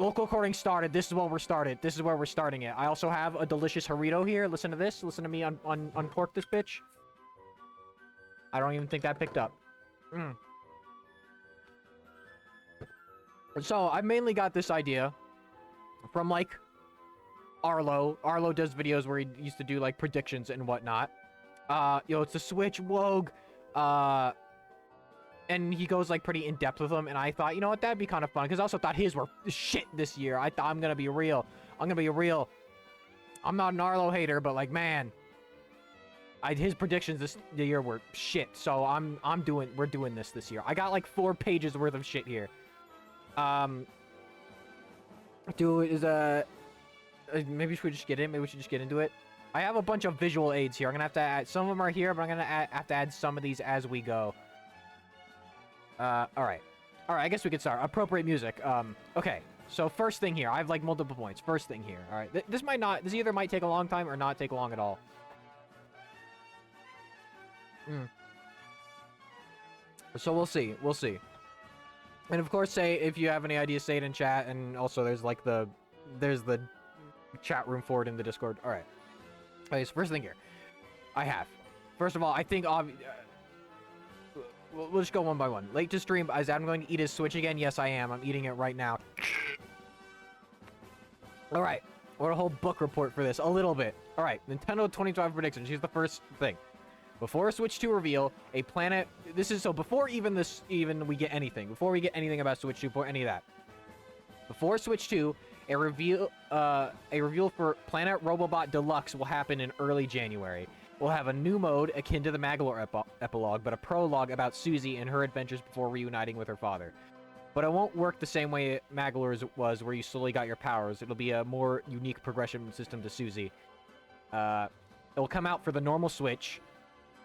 Vocal recording started. This is where we're started. This is where we're starting it. I also have a delicious Harito here. Listen to this. Listen to me uncork this bitch. I don't even think that picked up. So, I mainly got this idea from, like, Arlo. Arlo does videos where he used to do, like, predictions and whatnot. It's the Switch, Wogue, and he goes, like, pretty in-depth with them, and I thought, you know what, that'd be kind of fun, because I also thought his were shit this year. I thought, I'm gonna be real. I'm not an Arlo hater, but, like, man, his predictions the year were shit, so we're doing this year. I got, like, 4 pages worth of shit here. Maybe we should just get in. Maybe we should just get into it. I have a bunch of visual aids here. I'm gonna have to add, some of them are here, but I'm gonna have to add some of these as we go. Alright, I guess we could start. Appropriate music. Okay, so first thing here. I have, like, multiple points. First thing here. Alright, this either might take a long time or not take long at all. So we'll see. And of course, if you have any ideas, say it in chat, and also there's, like, there's the chat room for it in the Discord. Alright. Okay, so first thing here. First of all, I think, we'll just go one by one. Late to stream, as I'm going to eat his Switch again. Yes, I am. I'm eating it right now. Alright. We're a whole book report for this. A little bit. Alright. Nintendo 2012 predictions. Here's the first thing. Before Switch 2 reveal, a planet... before we get anything. Before we get anything about Switch 2, before any of that. Before Switch 2, a reveal for Planet Robobot Deluxe will happen in early January. We'll have a new mode akin to the Magolor epilogue, but a prologue about Susie and her adventures before reuniting with her father. But it won't work the same way Magolor's was, where you slowly got your powers. It'll be a more unique progression system to Susie. It'll come out for the normal Switch.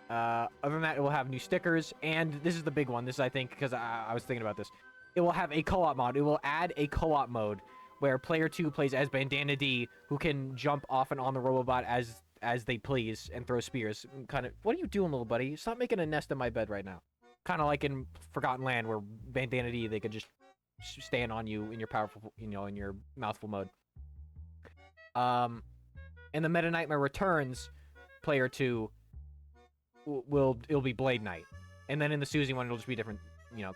Other than that, it will have new stickers, and this is the big one. This, I think, because I was thinking about this. It will have a co-op mod. It will add a co-op mode where player 2 plays as Bandana D, who can jump off and on the Robobot as they please and throw spears. Kind of, what are you doing, little buddy? Stop making a nest in my bed right now. Kind of like in Forgotten Land, where Bandana D, they could just stand on you in your powerful, in your mouthful mode. In the Meta Nightmare Returns, player 2 it'll be Blade Knight, and then in the Susie one, it'll just be different,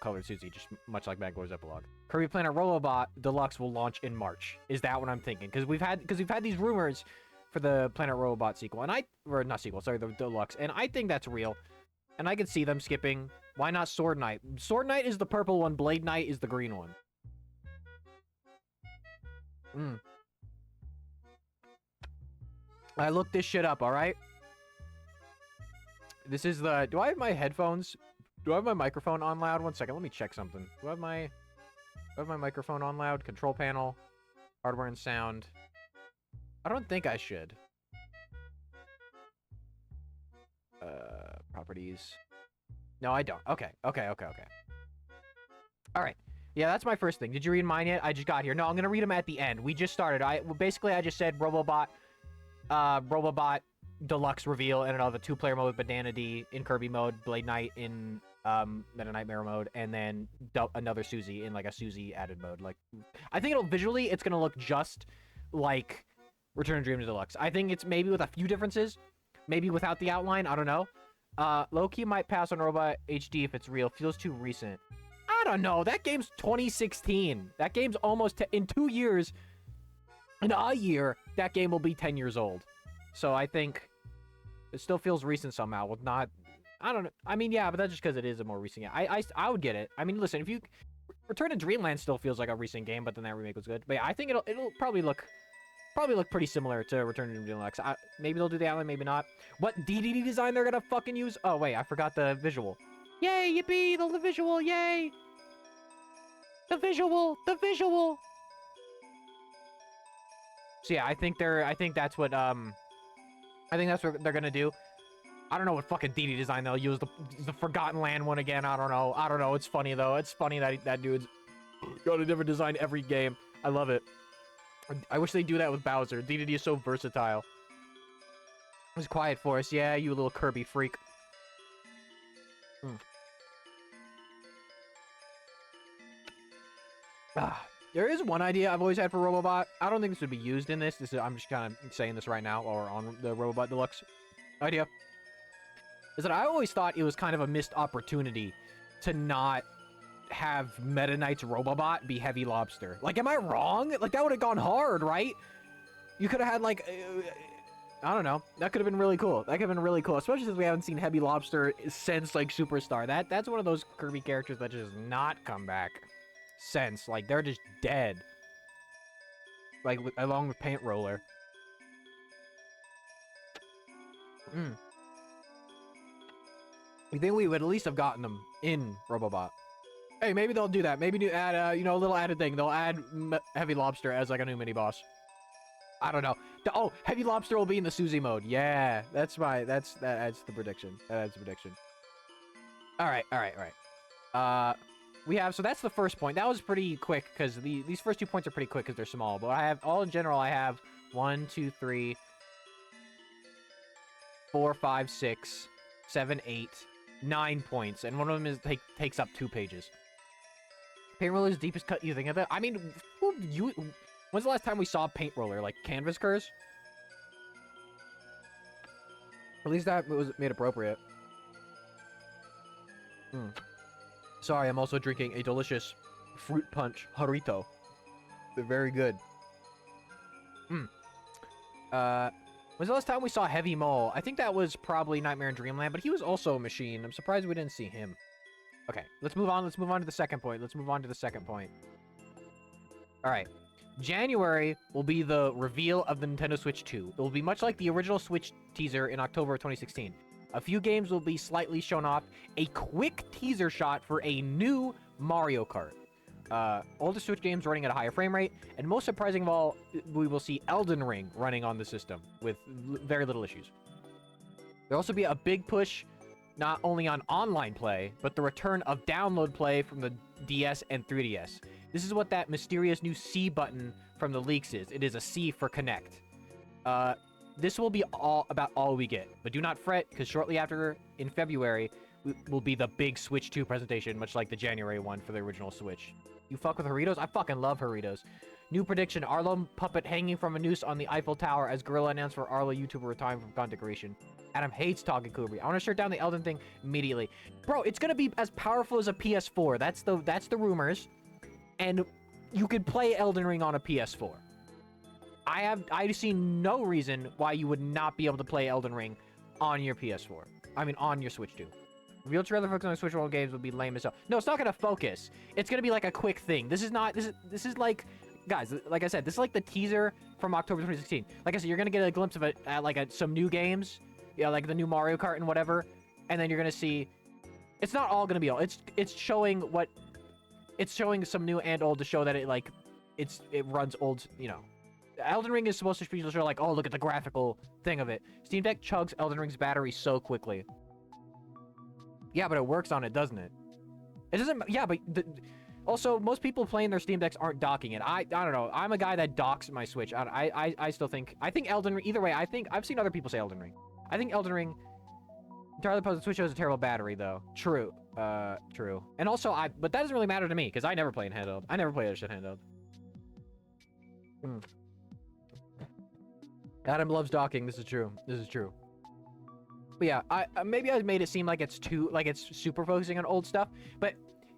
colored Susie, just much like Magolor's epilogue. Kirby Planet Robobot Deluxe will launch in March. Is that what I'm thinking? Because we've had these rumors for the Planet Robobot sequel, and the Deluxe, and I think that's real, and I could see them skipping. Why not Sword Knight? Sword Knight is the purple one, Blade Knight is the green one. I looked this shit up, alright? This is the... Do I have my headphones? Do I have my microphone on loud? One second, let me check something. Do I have my microphone on loud? Control panel, hardware and sound. I don't think I should. Properties. No, I don't. Okay. Alright. Yeah, that's my first thing. Did you read mine yet? I just got here. No, I'm gonna read them at the end. We just started. I just said Robobot Deluxe reveal, and another 2-player mode with Bandana D in Kirby mode, Blade Knight in Meta Nightmare mode, and then another Susie in, like, a Susie added mode. Like, I think visually it's gonna look just like Return of Dream Deluxe. I think it's maybe with a few differences, maybe without the outline. I don't know. Loki might pass on Robot HD if it's real. Feels too recent. I don't know. That game's 2016. That game's almost in 2 years. In a year, that game will be 10 years old. So I think it still feels recent somehow. With not, I don't know. I mean, yeah, but that's just because it is a more recent game. I would get it. I mean, listen, if you Return to Dreamland still feels like a recent game, but then that remake was good. But yeah, I think it'll probably look pretty similar to Return to Deluxe. Maybe they'll do the outline, maybe not. What DDD design they're gonna fucking use? Oh wait, I forgot the visual. Yay, yippee, the visual, yay! The visual. So yeah, I think that's what they're gonna do. I don't know what fucking DD design they'll use. The Forgotten Land one again. I don't know. It's funny though. It's funny that dude's got a different design every game. I love it. I wish they'd do that with Bowser. DDD is so versatile. It was Quiet Forest. Yeah, you little Kirby freak. There is one idea I've always had for Robobot. I don't think this would be used in this. I'm just kind of saying this right now while we're on the Robobot Deluxe idea. Is that I always thought it was kind of a missed opportunity to not have Meta Knight's Robobot be Heavy Lobster. Like, am I wrong? Like, that would have gone hard, right? You could have had, like, I don't know. That could have been really cool. That could have been really cool, especially since we haven't seen Heavy Lobster since, like, Superstar. That's one of those Kirby characters that just not come back since. Like, they're just dead. Like, along with Paint Roller. You think we would at least have gotten them in Robobot? Hey, maybe they'll do that. Maybe add, you know, a little added thing. They'll add Heavy Lobster as, like, a new mini-boss. I don't know. Oh, Heavy Lobster will be in the Suzy mode. Yeah, that adds the prediction. That adds the prediction. All right. So that's the first point. That was pretty quick, because these first 2 points are pretty quick, because they're small. But in general, I have 1, 2, 3, 4, 5, 6, 7, 8, 9 points. And one of them takes up 2 pages. Paint Roller's deepest cut, you think of that? I mean, when's the last time we saw Paint Roller? Like, Canvas Curse? At least that was made appropriate. Sorry, I'm also drinking a delicious fruit punch Harito. They're very good. When's the last time we saw Heavy Mole? I think that was probably Nightmare in Dreamland, but he was also a machine. I'm surprised we didn't see him. Okay, let's move on. Let's move on to the second point. All right. January will be the reveal of the Nintendo Switch 2. It will be much like the original Switch teaser in October of 2016. A few games will be slightly shown off. A quick teaser shot for a new Mario Kart. Older Switch games running at a higher frame rate. And most surprising of all, we will see Elden Ring running on the system with very little issues. There'll also be a big push not only on online play, but the return of download play from the DS and 3DS. This is what that mysterious new C button from the leaks is. It is a C for Connect. This will be about all we get. But do not fret, because shortly after, in February, will be the big Switch 2 presentation, much like the January one for the original Switch. You fuck with Doritos? I fucking love Doritos. New prediction, Arlo puppet hanging from a noose on the Eiffel Tower as Gorilla announced for Arlo YouTuber retiring from content creation. Adam hates talking Kubri. I want to shut down the Elden thing immediately. Bro, it's gonna be as powerful as a PS4. That's the rumors. And you could play Elden Ring on a PS4. I've seen no reason why you would not be able to play Elden Ring on your PS4. I mean, on your Switch 2. Real trailer focus on Switch World games would be lame as hell. No, it's not gonna focus. It's gonna be like a quick thing. This is like, guys, like I said, this is like the teaser from October 2016. Like I said, you're gonna get a glimpse of it at some new games, yeah, like the new Mario Kart and whatever, and then you're gonna see. It's not all gonna be all. It's showing what. It's showing some new and old to show that it runs old, you know. Elden Ring is supposed to show like, oh, look at the graphical thing of it. Steam Deck chugs Elden Ring's battery so quickly. Yeah, but it works on it, doesn't it? It doesn't. Yeah, but also most people playing their Steam Decks aren't docking it. I don't know. I'm a guy that docks my Switch. I still think. I think Elden Ring. Either way, I've seen other people say Elden Ring. I think Elden Ring. Entirely opposed. The Switch has a terrible battery though. True. True. And also, but that doesn't really matter to me because I never play in handheld. I never play other shit handheld. Adam loves docking. This is true. This is true. But yeah, maybe I made it seem like it's super focusing on old stuff, but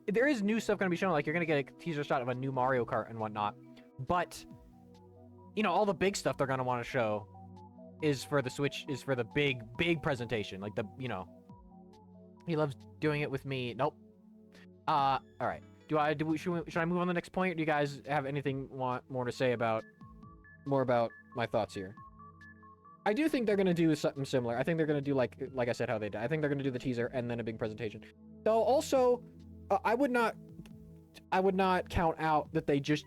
there is new stuff going to be shown. Like you're going to get a teaser shot of a new Mario Kart and whatnot. But you know, all the big stuff they're going to want to show is for the Switch, is for the big presentation. Like he loves doing it with me. Nope. All right. Should I move on to the next point? Or do you guys have anything more to say about my thoughts here? I do think they're gonna do something similar. I think they're gonna do like I said how they did. I think they're gonna do the teaser and then a big presentation. Though also, I would not count out that they just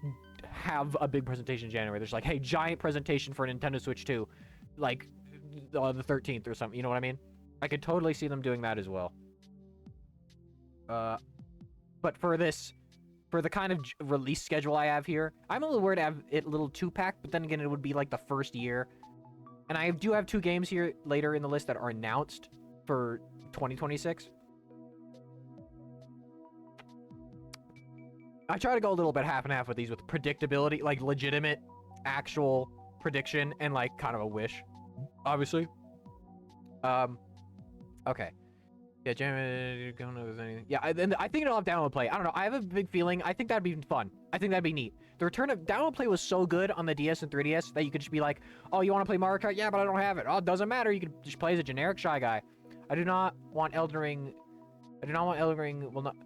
have a big presentation in January. There's like, hey, giant presentation for Nintendo Switch 2, like the 13th or something. You know what I mean? I could totally see them doing that as well. But for the kind of release schedule I have here, I'm a little worried to have it a little 2-packed, but then again, it would be like the first year. And I do have 2 games here later in the list that are announced for 2026. I try to go a little bit half and half with these, with predictability, like legitimate, actual prediction, and like kind of a wish, obviously. Okay. Yeah, I don't know if there's anything. Yeah, I think it'll have download play. I don't know. I have a big feeling. I think that'd be fun. I think that'd be neat. The return of download play was so good on the DS and 3DS that you could just be like, oh, you want to play Mario Kart? Yeah, but I don't have it. Oh, it doesn't matter. You could just play as a generic Shy Guy. I do not want Elden Ring. I do not want Elden Ring. Well, not.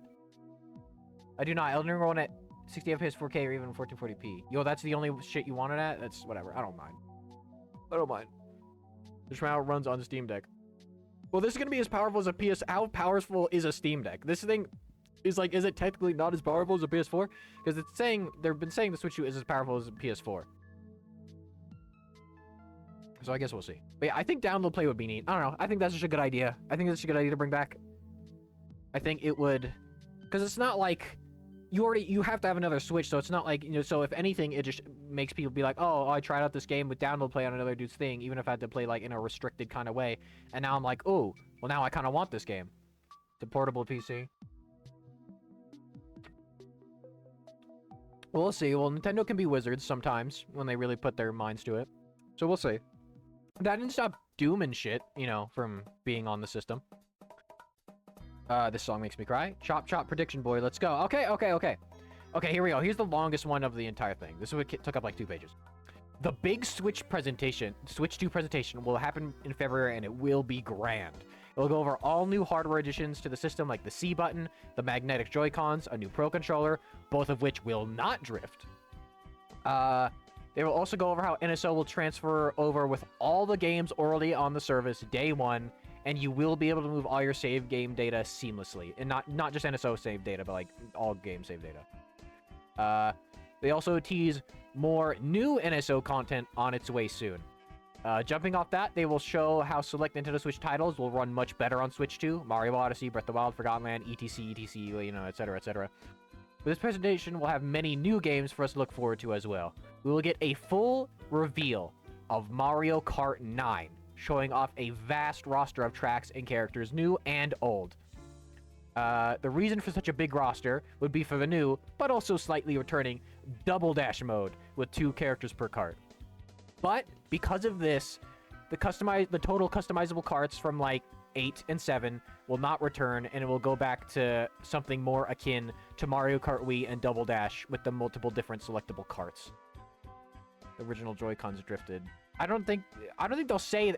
I do not. Elden Ring run at 60 FPS, 4K, or even 1440p. Yo, that's the only shit you wanted at? That's whatever. I don't mind. I don't mind. Just how it runs on the Steam Deck. Well, this is going to be as powerful as a PS... How powerful is a Steam Deck? This thing is like... Is it technically not as powerful as a PS4? Because it's saying... They've been saying the Switch 2 is as powerful as a PS4. So I guess we'll see. But yeah, I think download play would be neat. I don't know. I think that's just a good idea. I think that's a good idea to bring back. I think it would... Because it's not like... You have to have another Switch, so it's not like, you know, so if anything, it just makes people be like, oh, I tried out this game with download play on another dude's thing, even if I had to play, like, in a restricted kind of way, and now I'm like, oh, well, now I kind of want this game. The portable PC. Well, we'll see. Well, Nintendo can be wizards sometimes, when they really put their minds to it. So we'll see. That didn't stop Doom and shit, you know, from being on the system. This song makes me cry. Chop Chop Prediction Boy, let's go. Okay, here we go. Here's the longest one of the entire thing. This took up like 2 pages. The big Switch 2 presentation will happen in February, and it will be grand. It'll go over all new hardware additions to the system, like the C button, the magnetic Joy-Cons, a new Pro Controller, both of which will not drift. They will also go over how NSO will transfer over with all the games already on the service day one, and you will be able to move all your save game data seamlessly. And not just NSO save data, but like all game save data. They also tease more new NSO content on its way soon. Jumping off that, they will show how select Nintendo Switch titles will run much better on Switch 2. Mario Odyssey, Breath of the Wild, Forgotten Land, etc, you know, etc, etc. But this presentation will have many new games for us to look forward to as well. We will get a full reveal of Mario Kart 9, showing off a vast roster of tracks and characters, new and old. The reason for such a big roster would be for the new, but also slightly returning, Double Dash mode with 2 characters per kart. But because of this, the total customizable karts from like 8 and 7 will not return, and it will go back to something more akin to Mario Kart Wii and Double Dash with the multiple different selectable karts. The original Joy-Cons drifted. I don't think they'll say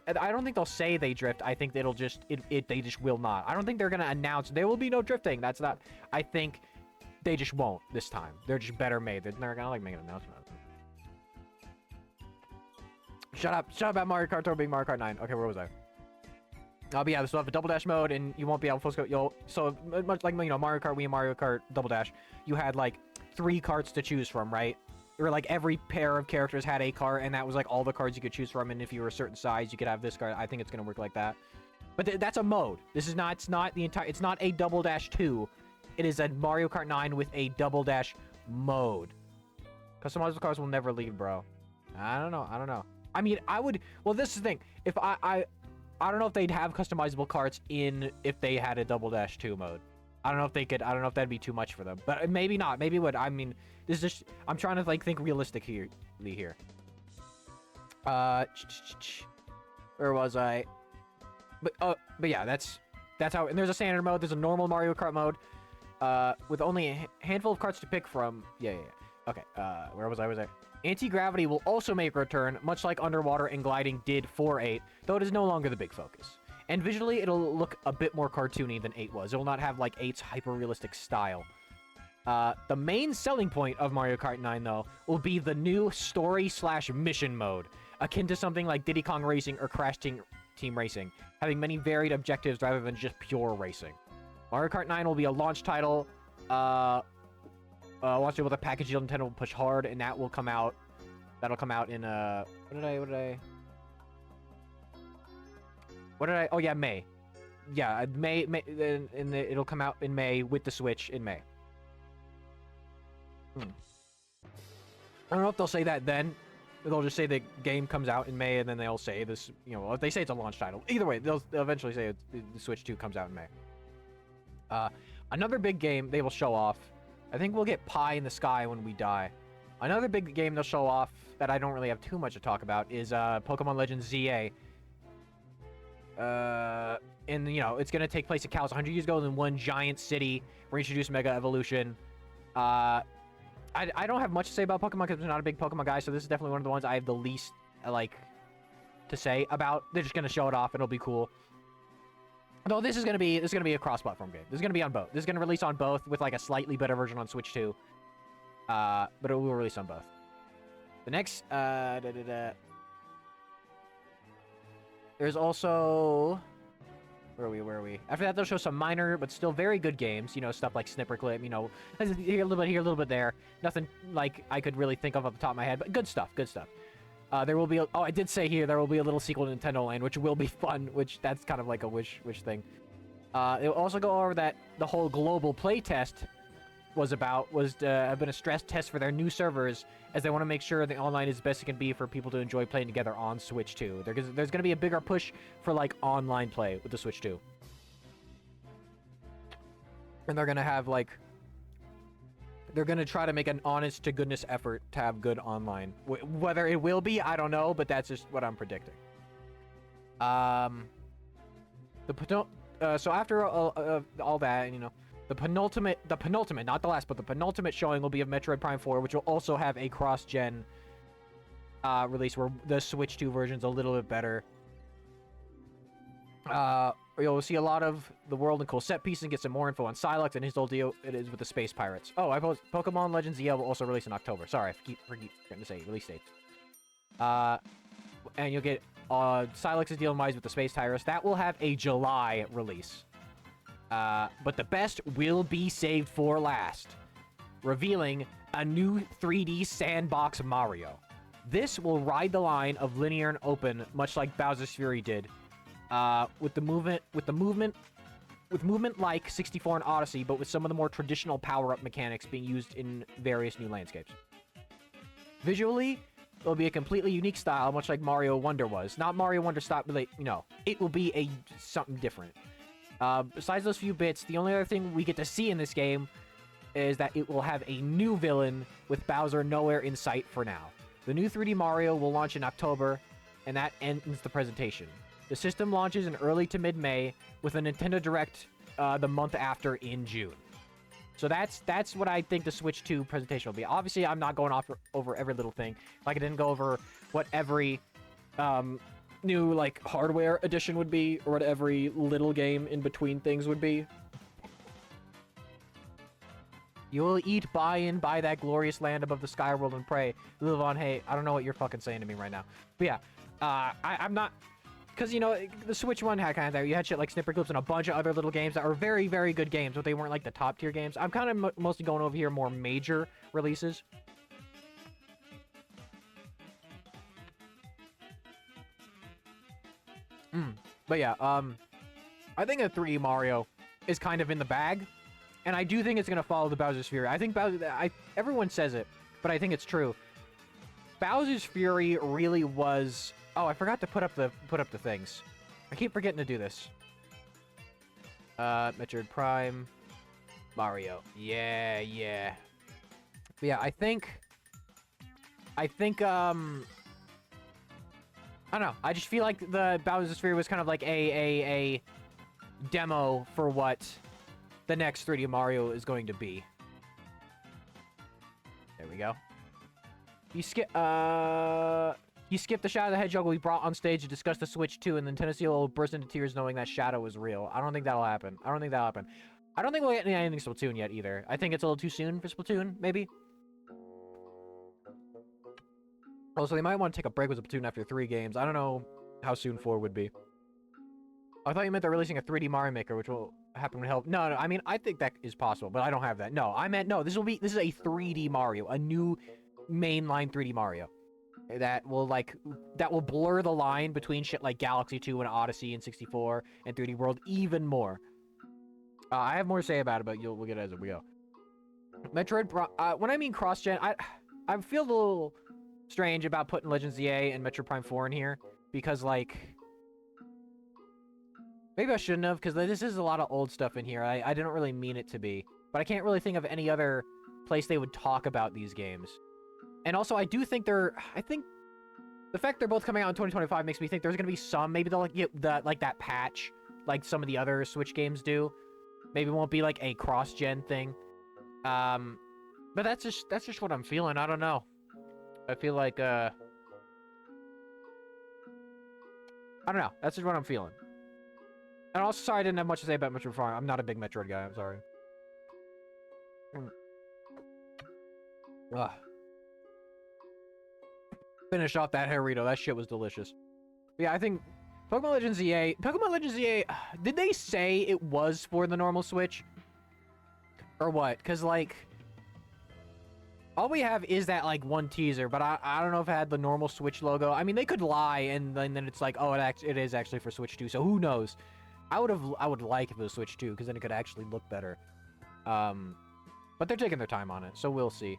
they drift. I think it'll just they just will not. I don't think they're gonna announce there will be no drifting. That's not. I think they just won't this time. They're just better made. They're never gonna like make an announcement. Shut up about Mario Kart 8 being Mario Kart 9. Okay, where was I? But yeah, this will have a Double Dash mode, and you won't be able to go. So much like, you know, Mario Kart Wii and Mario Kart Double Dash, you had like 3 karts to choose from, right? Or like every pair of characters had a card, and that was like all the cards you could choose from. And if you were a certain size, you could have this card. I think it's gonna work like that. But that's a mode. This is not. It's not the entire. It's not a Double Dash 2. It is a Mario Kart 9 with a Double Dash mode. Customizable cars will never leave, bro. I don't know. I mean, I would. Well, this is the thing. If I don't know if they'd have customizable carts if they had a Double Dash 2 mode. I don't know if they could. I don't know if that'd be too much for them. But maybe not. Maybe it would. I mean, this is just. I'm trying to like think realistically here. Where was I? But yeah, that's how. And there's a standard mode. There's a normal Mario Kart mode. With only a handful of carts to pick from. Yeah. Okay. Where was I? Anti-gravity will also make a return, much like underwater and gliding did for 8, though it is no longer the big focus. And visually, it'll look a bit more cartoony than 8 was. It will not have, like, 8's hyper-realistic style. The main selling point of Mario Kart 9, though, will be the new story/mission mode, akin to something like Diddy Kong Racing or Crash Team Racing, having many varied objectives rather than just pure racing. Mario Kart 9 will be a launch title, launch title with a package deal Nintendo will push hard, and that will come out. That'll come out in, what did I... Oh, yeah, May. Yeah, May it'll come out in May with the Switch in May. I don't know if they'll say that then. They'll just say the game comes out in May, and then they'll say this, you know, if they say it's a launch title. Either way, they'll eventually say the Switch 2 comes out in May. Another big game they will show off I think we'll get pie in the sky when we die. Another big game they'll show off that I don't really have too much to talk about is Pokemon Legends ZA. And, you know, it's going to take place at Kalos 100 years ago in one giant city. Reintroduce Mega Evolution. I don't have much to say about Pokemon because I'm not a big Pokemon guy, so this is definitely one of the ones I have the least, like, to say about. They're just going to show it off, and it'll be cool. Though this is going to be a cross-platform game. This is going to be on both. This is going to release on both with, like, a slightly better version on Switch 2. But it will release on both. The next, there's also... Where are we? After that, they'll show some minor, but still very good games. You know, stuff like Snipperclip, you know, here a little bit, here a little bit there. Nothing, like, I could really think of off the top of my head, but good stuff, good stuff. There will be, I did say here, there will be a little sequel to Nintendo Land, which will be fun, which that's kind of like a wish thing. It will also go over that the whole global playtest was been a stress test for their new servers, as they want to make sure the online is the best it can be for people to enjoy playing together on Switch 2. There's going to be a bigger push for, like, online play with the Switch 2. And they're going to have, like... They're going to try to make an honest-to-goodness effort to have good online. Whether it will be, I don't know, but that's just what I'm predicting. So after all that, you know... The penultimate, not the last, but the penultimate showing will be of Metroid Prime 4, which will also have a cross-gen release where the Switch 2 version's a little bit better. You'll see a lot of the world and cool set pieces and get some more info on Psylocke and his whole deal it is with the Space Pirates. Oh, I post Pokemon Legends ZL will also release in October. Sorry, I keep forgetting to say release date. And you'll get Psylocke's deal with the Space Pirates. That will have a July release. But the best will be saved for last, revealing a new 3D sandbox Mario. This will ride the line of linear and open, much like Bowser's Fury did, with movement like 64 and Odyssey, but with some of the more traditional power-up mechanics being used in various new landscapes. Visually, it'll be a completely unique style, much like Mario Wonder was. Not Mario Wonder style, but like, you know, it will be something different. Besides those few bits, the only other thing we get to see in this game is that it will have a new villain with Bowser nowhere in sight for now. The new 3D Mario will launch in October, and that ends the presentation. The system launches in early to mid-May, with a Nintendo Direct the month after in June. So that's what I think the Switch 2 presentation will be. Obviously, I'm not going over every little thing. Like, I didn't go over what every... new, like, hardware edition would be, or what every little game in between things would be. You will eat, buy that glorious land above the sky world and pray. Live on, hey, I don't know what you're fucking saying to me right now. But yeah, I'm not... Because, you know, the Switch one had kind of there. You had shit like Snipperclips and a bunch of other little games that were very, very good games, but they weren't, like, the top-tier games. I'm kind of mostly going over here more major releases. But yeah, I think a 3D Mario is kind of in the bag, and I do think it's gonna follow the Bowser's Fury. I think everyone says it, but I think it's true. Bowser's Fury really was... Oh, I forgot to put up the things. I keep forgetting to do this. Metroid Prime, Mario. Yeah. But yeah, I think, I don't know. I just feel like the Bowser's Fury was kind of like a demo for what the next 3D Mario is going to be. There we go. You skipped the Shadow the Hedgehog we brought on stage to discuss the Switch 2, and Nintendo CEO will burst into tears knowing that Shadow was real. I don't think that'll happen. I don't think we'll get anything Splatoon yet either. I think it's a little too soon for Splatoon, maybe. Also, they might want to take a break with Splatoon after 3 games. I don't know how soon 4 would be. I thought you meant they're releasing a 3D Mario Maker, which will happen to help. No, I mean, I think that is possible, but I don't have that. No, I meant, no, this is a 3D Mario, a new mainline 3D Mario. That will blur the line between shit like Galaxy 2 and Odyssey and 64 and 3D World even more. I have more to say about it, but we'll get it as we go. Metroid, when I mean cross-gen, I feel a little strange about putting Legends ZA and Metroid Prime 4 in here, because, like, maybe I shouldn't have, because this is a lot of old stuff in here. I didn't really mean it to be, but I can't really think of any other place they would talk about these games. And also, I do think I think the fact they're both coming out in 2025 makes me think there's gonna be some, maybe they'll like get that patch, like some of the other Switch games do. Maybe it won't be like a cross-gen thing. But that's just what I'm feeling. I don't know. I feel like I don't know. That's just what I'm feeling. And also, sorry I didn't have much to say about Metroid Prime. I'm not a big Metroid guy. I'm sorry. Ugh. Finish off that Harito. That shit was delicious. Yeah, I think Pokemon Legends EA... Pokemon Legends EA... Did they say it was for the normal Switch? Or what? Because, like... all we have is that, like, one teaser, but I don't know if it had the normal Switch logo. I mean, they could lie, and then it's like, oh, it is actually for Switch 2, so who knows? I would like if it was Switch 2, because then it could actually look better. But they're taking their time on it, so we'll see.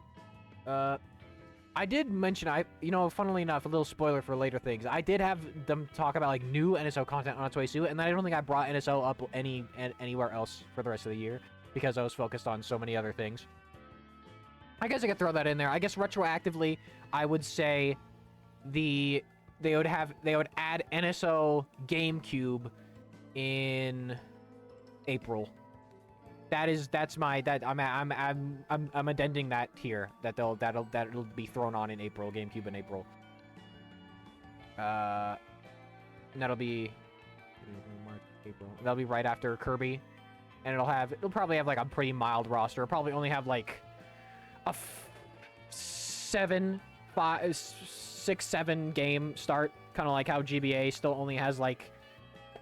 I did mention, you know, funnily enough, a little spoiler for later things. I did have them talk about, like, new NSO content on its way soon, and I don't think I brought NSO up anywhere else for the rest of the year, because I was focused on so many other things. I guess I could throw that in there. I guess retroactively, I would say they would add NSO GameCube in April. I'm addending that here. That'll be thrown on in April. GameCube in April. And that'll be March, April. That'll be right after Kirby, and it'll probably have like a pretty mild roster. It'll probably only have like a 6, 7 game start, kind of like how GBA still only has like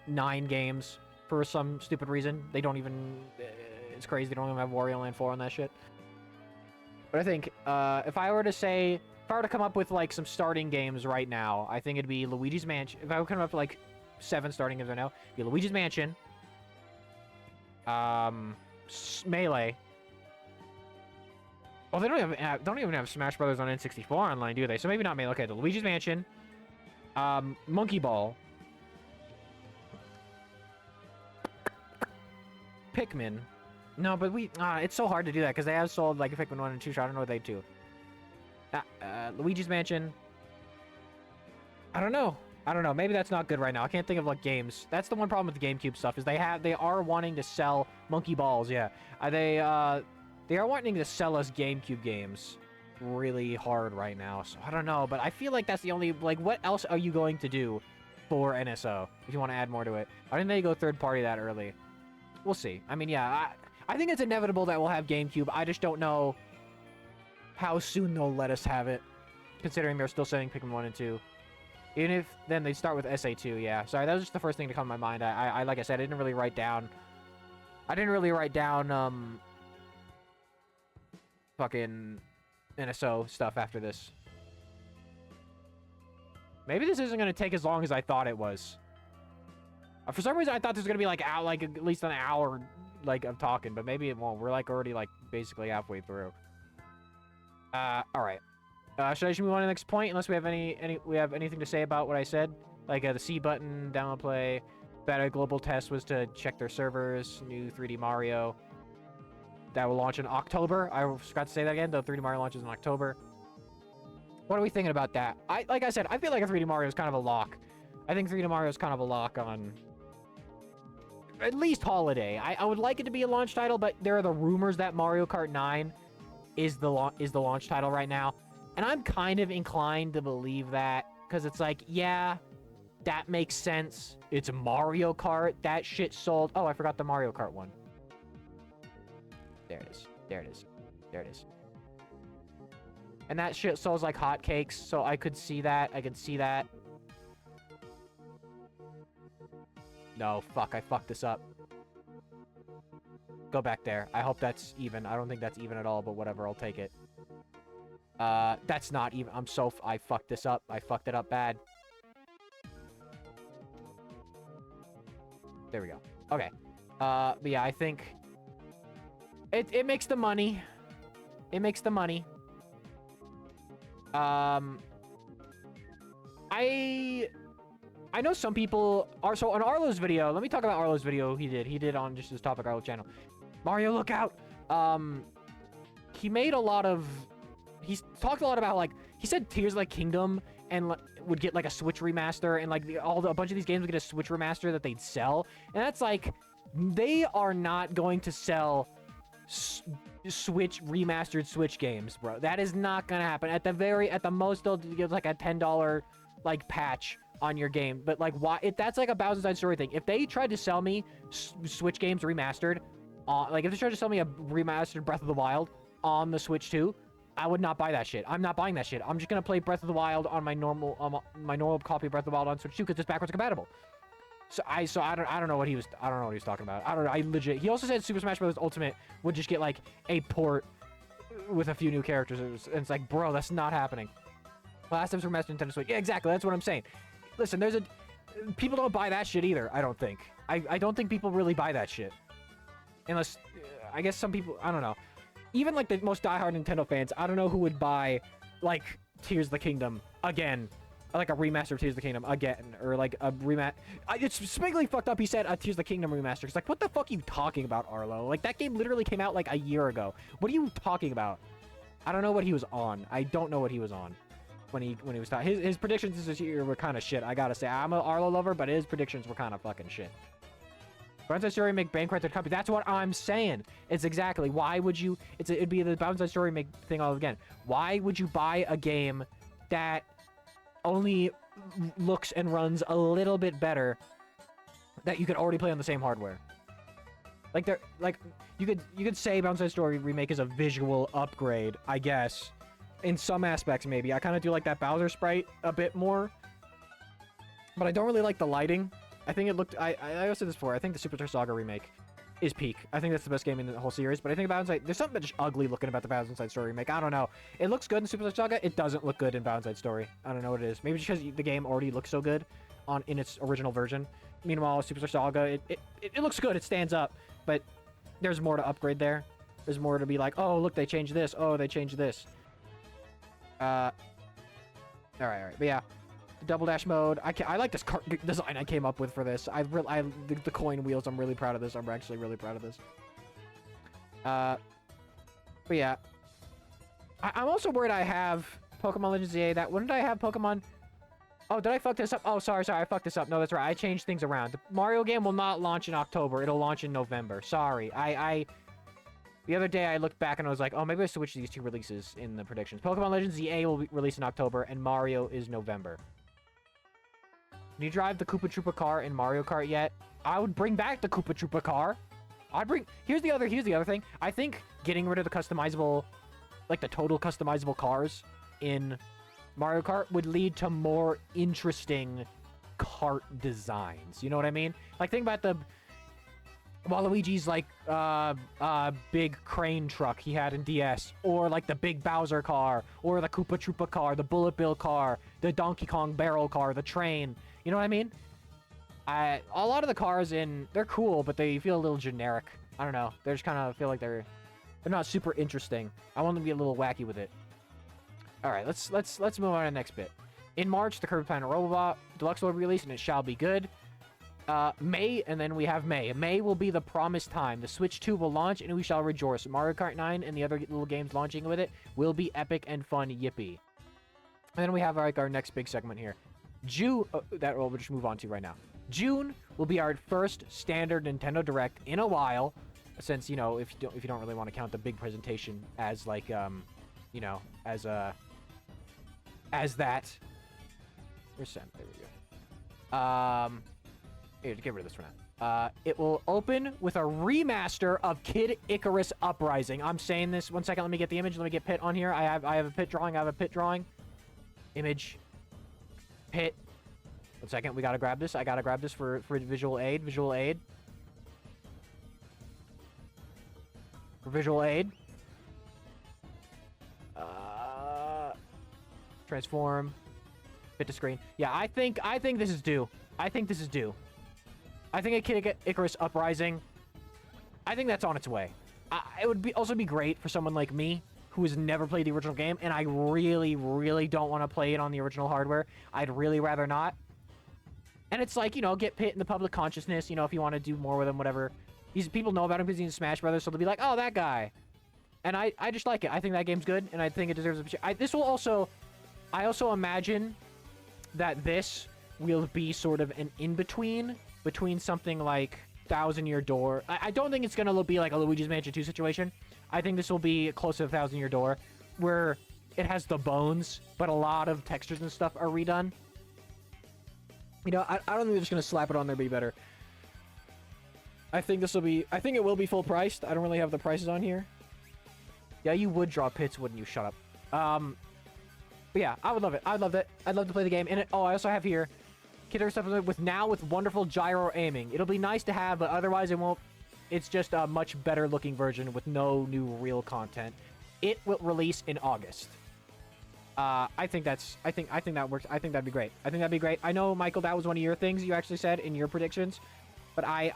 9 games for some stupid reason. They don't even, it's crazy, they don't even have Wario Land 4 on that shit. But I think, if I were to come up with like some starting games right now, I think it'd be Luigi's Mansion. If I were to come up with like 7 starting games right now, it'd be Luigi's Mansion, Melee. Oh, they don't even have Smash Brothers on N64 online, do they? So maybe not Melee. Okay, the Luigi's Mansion, Monkey Ball, Pikmin. No, but it's so hard to do that because they have sold like Pikmin 1 and 2, so I don't know what they do. Luigi's Mansion. I don't know. Maybe that's not good right now. I can't think of like games. That's the one problem with the GameCube stuff is they are wanting to sell Monkey Balls. Yeah, they are wanting to sell us GameCube games really hard right now. So I don't know, but I feel like that's the only, like, what else are you going to do for NSO if you want to add more to it? I think they go third party that early. We'll see. I mean, yeah, I think it's inevitable that we'll have GameCube. I just don't know how soon they'll let us have it, considering they're still selling Pikmin 1 and 2. Even if then they start with SA2, yeah. Sorry, that was just the first thing to come to my mind. I like I said, I didn't really write down fucking NSO stuff after this. Maybe this isn't gonna take as long as I thought it was. For some reason, I thought this was gonna be like at least an hour, like, of talking, but maybe it won't. We're like already like basically halfway through. All right. Should I just move on to the next point? Unless we have anything to say about what I said, like the C button, download play. Beta global test was to check their servers. New 3D Mario that will launch in October. I forgot to say that again. The 3D Mario launches in October. What are we thinking about that? Like I said, I feel like a 3D Mario is kind of a lock. I think 3D Mario is kind of a lock on at least holiday. I would like it to be a launch title, but there are the rumors that Mario Kart 9 is the launch title right now. And I'm kind of inclined to believe that, because it's like, yeah, that makes sense. It's Mario Kart. That shit sold. Oh, I forgot the Mario Kart one. There it is. There it is. There it is. And that shit sells like hotcakes, so I could see that. I could see that. No, fuck. I fucked this up. Go back there. I hope that's even. I don't think that's even at all, but whatever. I'll take it. That's not even. I fucked this up. I fucked it up bad. There we go. Okay. But yeah, I think it makes the money. It makes the money. I know some people are, so on Arlo's video, let me talk about Arlo's video he did on just his Topic Arlo channel. Mario, look out! he made a lot of, he's talked a lot about, like, he said Tears of the Kingdom and would get like a Switch remaster, and like a bunch of these games would get a Switch remaster that they'd sell, and that's like, they are not going to sell Switch remastered Switch games, bro. That is not gonna happen. At the most, they'll give like a $10 like patch on your game. But like, why? If that's like a Bowser's Inside Story thing, if they tried to sell me Switch games remastered, like if they tried to sell me a remastered Breath of the Wild on the Switch 2, I would not buy that shit. I'm not buying that shit. I'm just gonna play Breath of the Wild on my normal copy of Breath of the Wild on Switch 2 because it's backwards compatible. So I don't know what he was talking about. I don't know. I legit. He also said Super Smash Bros. Ultimate would just get like a port with a few new characters. And it's like, bro, that's not happening. Last time's remastered Nintendo Switch. Yeah, exactly. That's what I'm saying. Listen, people don't buy that shit either. I don't think. I don't think people really buy that shit. Unless, I guess some people. I don't know. Even like the most diehard Nintendo fans, I don't know who would buy like Tears of the Kingdom again. Like a remaster of Tears of the Kingdom again, or like a it's specifically fucked up. He said a Tears of the Kingdom remaster. It's like, what the fuck are you talking about, Arlo? Like, that game literally came out like a year ago. What are you talking about? I don't know what he was on. I don't know what he was on when he was talking. His predictions this year were kind of shit. I gotta say, I'm an Arlo lover, but his predictions were kind of fucking shit. Bowser's Story make bankrupted company. That's what I'm saying. It's exactly. Why would you? It'd be the Bowser's Story make thing all again. Why would you buy a game that only looks and runs a little bit better that you could already play on the same hardware? Like, you could say Bowser's Story Remake is a visual upgrade, I guess, in some aspects. Maybe I kind of do like that Bowser sprite a bit more, but I don't really like the lighting. I think it looked. I also said this before. I think the Superstar Saga Remake is peak. I think that's the best game in the whole series. But I think there's something just ugly looking about the Bowser's Inside Story Remake. I don't know. It looks good in Superstar Saga. It doesn't look good in Bowser's Inside Story. I don't know what it is. Maybe just because the game already looks so good in its original version. Meanwhile, Superstar Saga, it looks good. It stands up. But there's more to upgrade there. There's more to be like, oh, look, they changed this. Oh, they changed this. All right. But yeah. The double dash mode. I like this design I came up with for this. The coin wheels. I'm really proud of this. I'm actually really proud of this. But yeah. I'm also worried I have Pokemon Legends ZA. When did I have Pokemon? Oh, did I fuck this up? Oh, sorry. I fucked this up. No, that's right. I changed things around. The Mario game will not launch in October. It'll launch in November. Sorry. The other day I looked back and I was like, oh, maybe I switched these two releases in the predictions. Pokemon Legends ZA will be released in October, and Mario is November. Can you drive the Koopa Troopa car in Mario Kart yet? I would bring back the Koopa Troopa car. Here's the other thing. I think getting rid of the customizable, like the total customizable cars in Mario Kart would lead to more interesting kart designs. You know what I mean? Like, think about the Waluigi's like big crane truck he had in DS, or like the big Bowser car, or the Koopa Troopa car, the Bullet Bill car, the Donkey Kong barrel car, the train. You know what I mean? A lot of the cars they're cool, but they feel a little generic. I don't know. They just kind of feel like they're not super interesting. I want them to be a little wacky with it. All right, let's move on to the next bit. In March, the Kirby Planet Robobot Deluxe will be released, and it shall be good. May, and then we have May. May will be the promised time. The Switch 2 will launch, and we shall rejoice. Mario Kart 9 and the other little games launching with it will be epic and fun. Yippee. And then we have like our next big segment here. June, that we'll just move on to right now. June will be our first standard Nintendo Direct in a while, since, you know, if you don't really want to count the big presentation as like you know, as that. Where's Sam? There we go. Here, get rid of this for now. It will open with a remaster of Kid Icarus Uprising. I'm saying this. 1 second, let me get the image. Let me get Pit on here. I have a Pit drawing. Image. Pit. 1 second, we gotta grab this. I gotta grab this for visual aid. For visual aid. Transform. Fit to screen. Yeah, I think this is due. I think a Kid Icarus Uprising, I think that's on its way. It would also be great for someone like me who has never played the original game, and I really, really don't want to play it on the original hardware. I'd really rather not. And it's like, you know, get Pit in the public consciousness, you know, if you want to do more with him, whatever. These people know about him because he's in Smash Brothers, so they'll be like, oh, that guy. And I just like it. I think that game's good, and I think it deserves a... this will also... I also imagine that this will be sort of an in-between between something like Thousand Year Door. I don't think it's going to be like a Luigi's Mansion 2 situation. I think this will be close to the Thousand Year Door, where it has the bones, but a lot of textures and stuff are redone. You know, I don't think they're just going to slap it on there be better. I think this will be... I think it will be full priced. I don't really have the prices on here. Yeah, you would draw pits, wouldn't you? Shut up. But yeah, I would love it. I'd love it. I'd love to play the game. And I also have here Kid Icarus with wonderful gyro aiming. It'll be nice to have, but otherwise it won't. It's just a much better looking version with no new real content. It will release in August. I think that works. I think that'd be great. I think that'd be great. I know, Michael, that was one of your things you actually said in your predictions. But I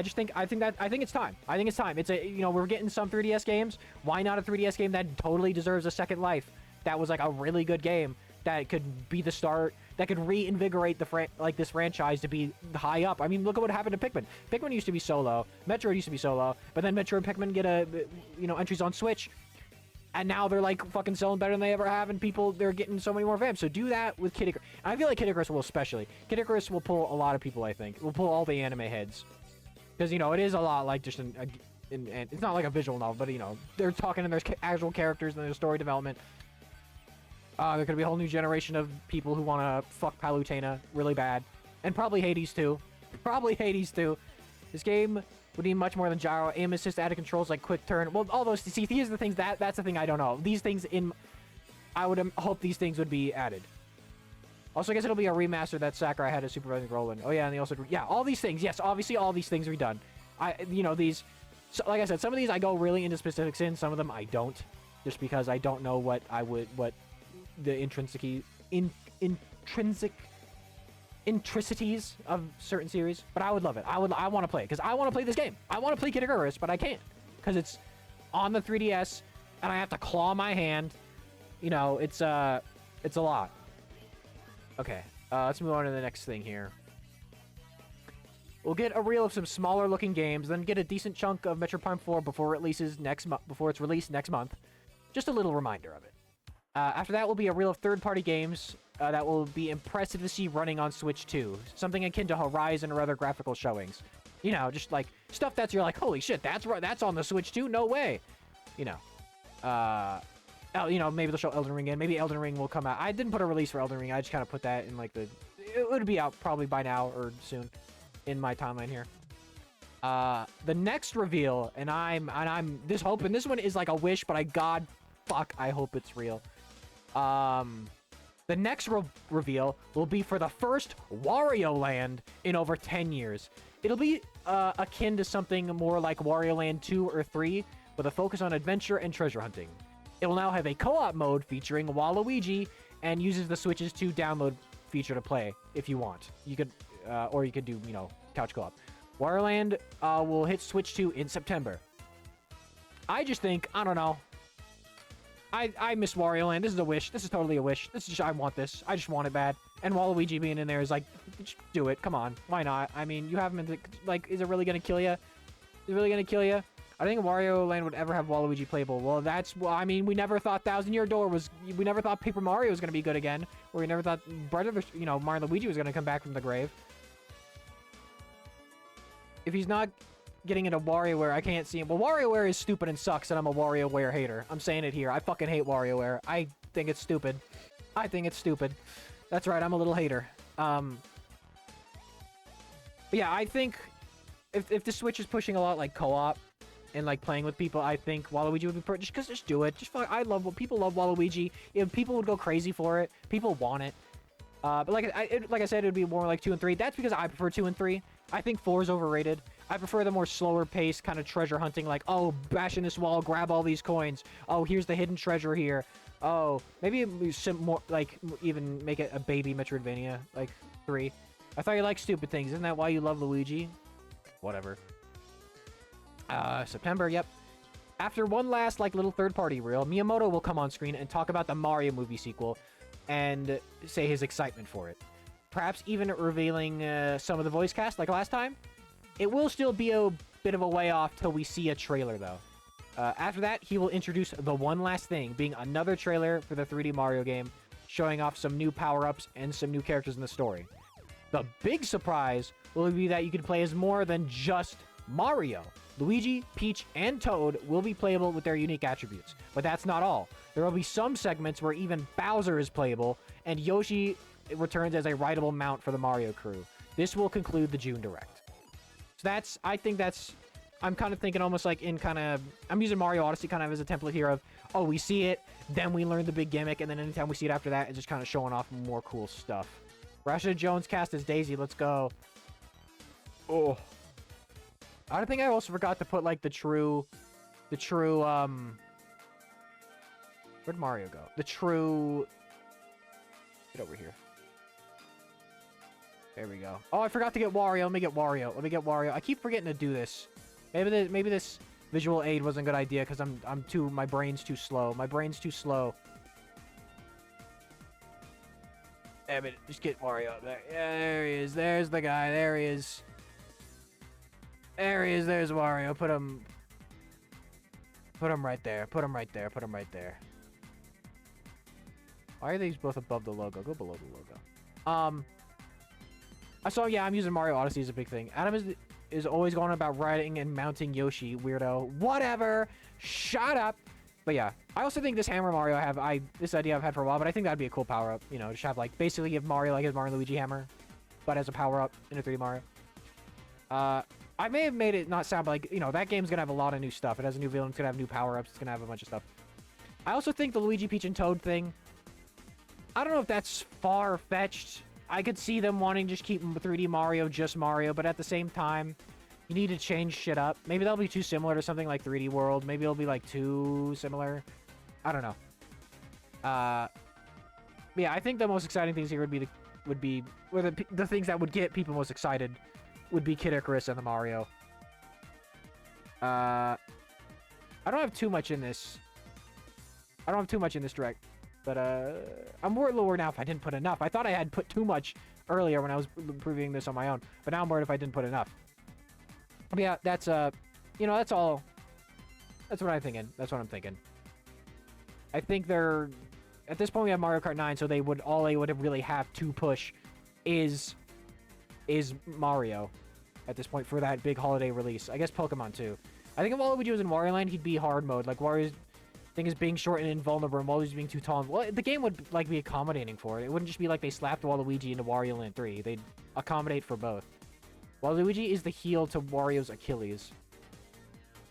think it's time. I think it's time. It's a, you know, we're getting some 3DS games. Why not a 3DS game that totally deserves a second life? That was like a really good game that could be the start, that could reinvigorate the this franchise to be high up. I mean, look at what happened to Pikmin. Pikmin used to be solo. Metroid used to be solo, but then Metroid and Pikmin get entries on Switch, and now they're like fucking selling better than they ever have, and they're getting so many more fans. So do that with Kid Icarus. And I feel like Kid Icarus will especially. Kid Icarus will pull a lot of people, I think. Will pull all the anime heads. Because, you know, it is a lot like just it's not like a visual novel, but, you know, they're talking and there's actual characters and there's story development. There could be a whole new generation of people who want to fuck Palutena really bad. And probably Hades too. Probably Hades too. This game would need much more than gyro, aim assist, added controls like quick turn. Well, all those, see, these are the things, that's the thing I don't know. These things I would hope these things would be added. Also, I guess it'll be a remaster that Sakurai had as supervising Roland. Oh yeah, and they also, yeah, all these things. Yes, obviously all these things redone. So, like I said, some of these I go really into specifics in, some of them I don't. Just because I don't know what the intricities of certain series, but I would love it. I want to play it because I want to play this game. I want to play Kid Icarus, but I can't because it's on the 3DS and I have to claw my hand. You know, it's a lot. Okay, let's move on to the next thing here. We'll get a reel of some smaller looking games, then get a decent chunk of Metroid Prime 4 before it's released next month. Just a little reminder of it. After that will be a reel of third-party games that will be impressive to see running on Switch 2. Something akin to Horizon or other graphical showings. You know, just like stuff you're like, holy shit, that's on the Switch 2? No way. You know. You know, maybe they'll show Elden Ring in. Maybe Elden Ring will come out. I didn't put a release for Elden Ring. I just kind of put that in like it would be out probably by now or soon in my timeline here. The next reveal, and I'm this hoping this one is like a wish, but I hope it's real. The next reveal will be for the first Wario Land in over 10 years. It'll be akin to something more like Wario Land 2 or 3 with a focus on adventure and treasure hunting. It will now have a co-op mode featuring Waluigi and uses the Switch's 2 download feature to play if you want. You could, or you could do, you know, couch co-op. Wario Land will hit Switch 2 in September. I just think, I don't know. I miss Wario Land. This is a wish. This is totally a wish. This is just, I want this. I just want it bad. And Waluigi being in there is like, just do it. Come on. Why not? I mean, you have him in the, like, is it really going to kill you? Is it really going to kill you? I don't think Wario Land would ever have Waluigi playable. Well, I mean, we never thought Thousand Year Door we never thought Paper Mario was going to be good again. Or we never thought Mario and Luigi was going to come back from the grave. If he's not getting into WarioWare, I can't see him. Well, WarioWare is stupid and sucks, and I'm a WarioWare hater. I'm saying it here. I fucking hate WarioWare. I think it's stupid. I think it's stupid. That's right, I'm a little hater. But yeah, I think if the Switch is pushing a lot like co-op and like playing with people, I think Waluigi would be just do it. People love Waluigi. People would go crazy for it. People want it. But like I said, it would be more like 2 and 3. That's because I prefer 2 and 3. I think 4 is overrated. I prefer the more slower pace kind of treasure hunting, like, oh, bash in this wall, grab all these coins. Oh, here's the hidden treasure here. Oh, maybe some more, like, even make it a baby Metroidvania, like 3. I thought you liked stupid things. Isn't that why you love Luigi? Whatever. September, yep. After one last, like, little third-party reel, Miyamoto will come on screen and talk about the Mario movie sequel and say his excitement for it. Perhaps even revealing some of the voice cast like last time. It will still be a bit of a way off till we see a trailer, though. After that, he will introduce the one last thing, being another trailer for the 3D Mario game, showing off some new power-ups and some new characters in the story. The big surprise will be that you can play as more than just Mario. Luigi, Peach, and Toad will be playable with their unique attributes. But that's not all. There will be some segments where even Bowser is playable, and Yoshi returns as a rideable mount for the Mario crew. This will conclude the June Direct. So I'm kind of thinking almost like I'm using Mario Odyssey kind of as a template here of, oh, we see it, then we learn the big gimmick, and then anytime we see it after that, it's just kind of showing off more cool stuff. Rashida Jones cast as Daisy, let's go. Oh. I think I also forgot to put, like, the true, where'd Mario go? Get over here. There we go. Oh, I forgot to get Wario. Let me get Wario. I keep forgetting to do this. Maybe this visual aid wasn't a good idea because my brain's too slow. Damn it, just get Wario up there. Yeah, there he is. There's the guy. There he is. There's Wario. Put him right there. Why are these both above the logo? Go below the logo. So yeah, I'm using Mario Odyssey as a big thing. Adam is always going about riding and mounting Yoshi, weirdo. Whatever. Shut up. But yeah, I also think this hammer Mario this idea I've had for a while, but I think that'd be a cool power-up. You know, just have, like, basically give Mario, like, his Mario Luigi hammer, but as a power-up in a 3D Mario. I may have made it not sound like, you know, that game's gonna have a lot of new stuff. It has a new villain, it's gonna have new power-ups, it's gonna have a bunch of stuff. I also think the Luigi, Peach, and Toad thing, I don't know if that's far-fetched. I could see them wanting to just keep 3D Mario just Mario, but at the same time, you need to change shit up. Maybe that'll be too similar to something like 3D World. Maybe it'll be, like, too similar. I don't know. Yeah, I think the most exciting things here would be the things that would get people most excited would be Kid Icarus and the Mario. I don't have too much in this. Direct. But, I'm more lower now if I didn't put enough. I thought I had put too much earlier when I was previewing this on my own. But now I'm worried if I didn't put enough. But yeah, that's, you know, that's all. That's what I'm thinking. I think at this point we have Mario Kart 9, so all they would really have to push is Mario at this point for that big holiday release. I guess Pokemon too. I think if Waluigi was in Wario Land, he'd be hard mode. Like, Wario's thing is being short and invulnerable, and Waluigi's being too tall. Well, the game would, like, be accommodating for it. It wouldn't just be like they slapped Waluigi into Wario Land 3. They'd accommodate for both. Waluigi is the heel to Wario's Achilles.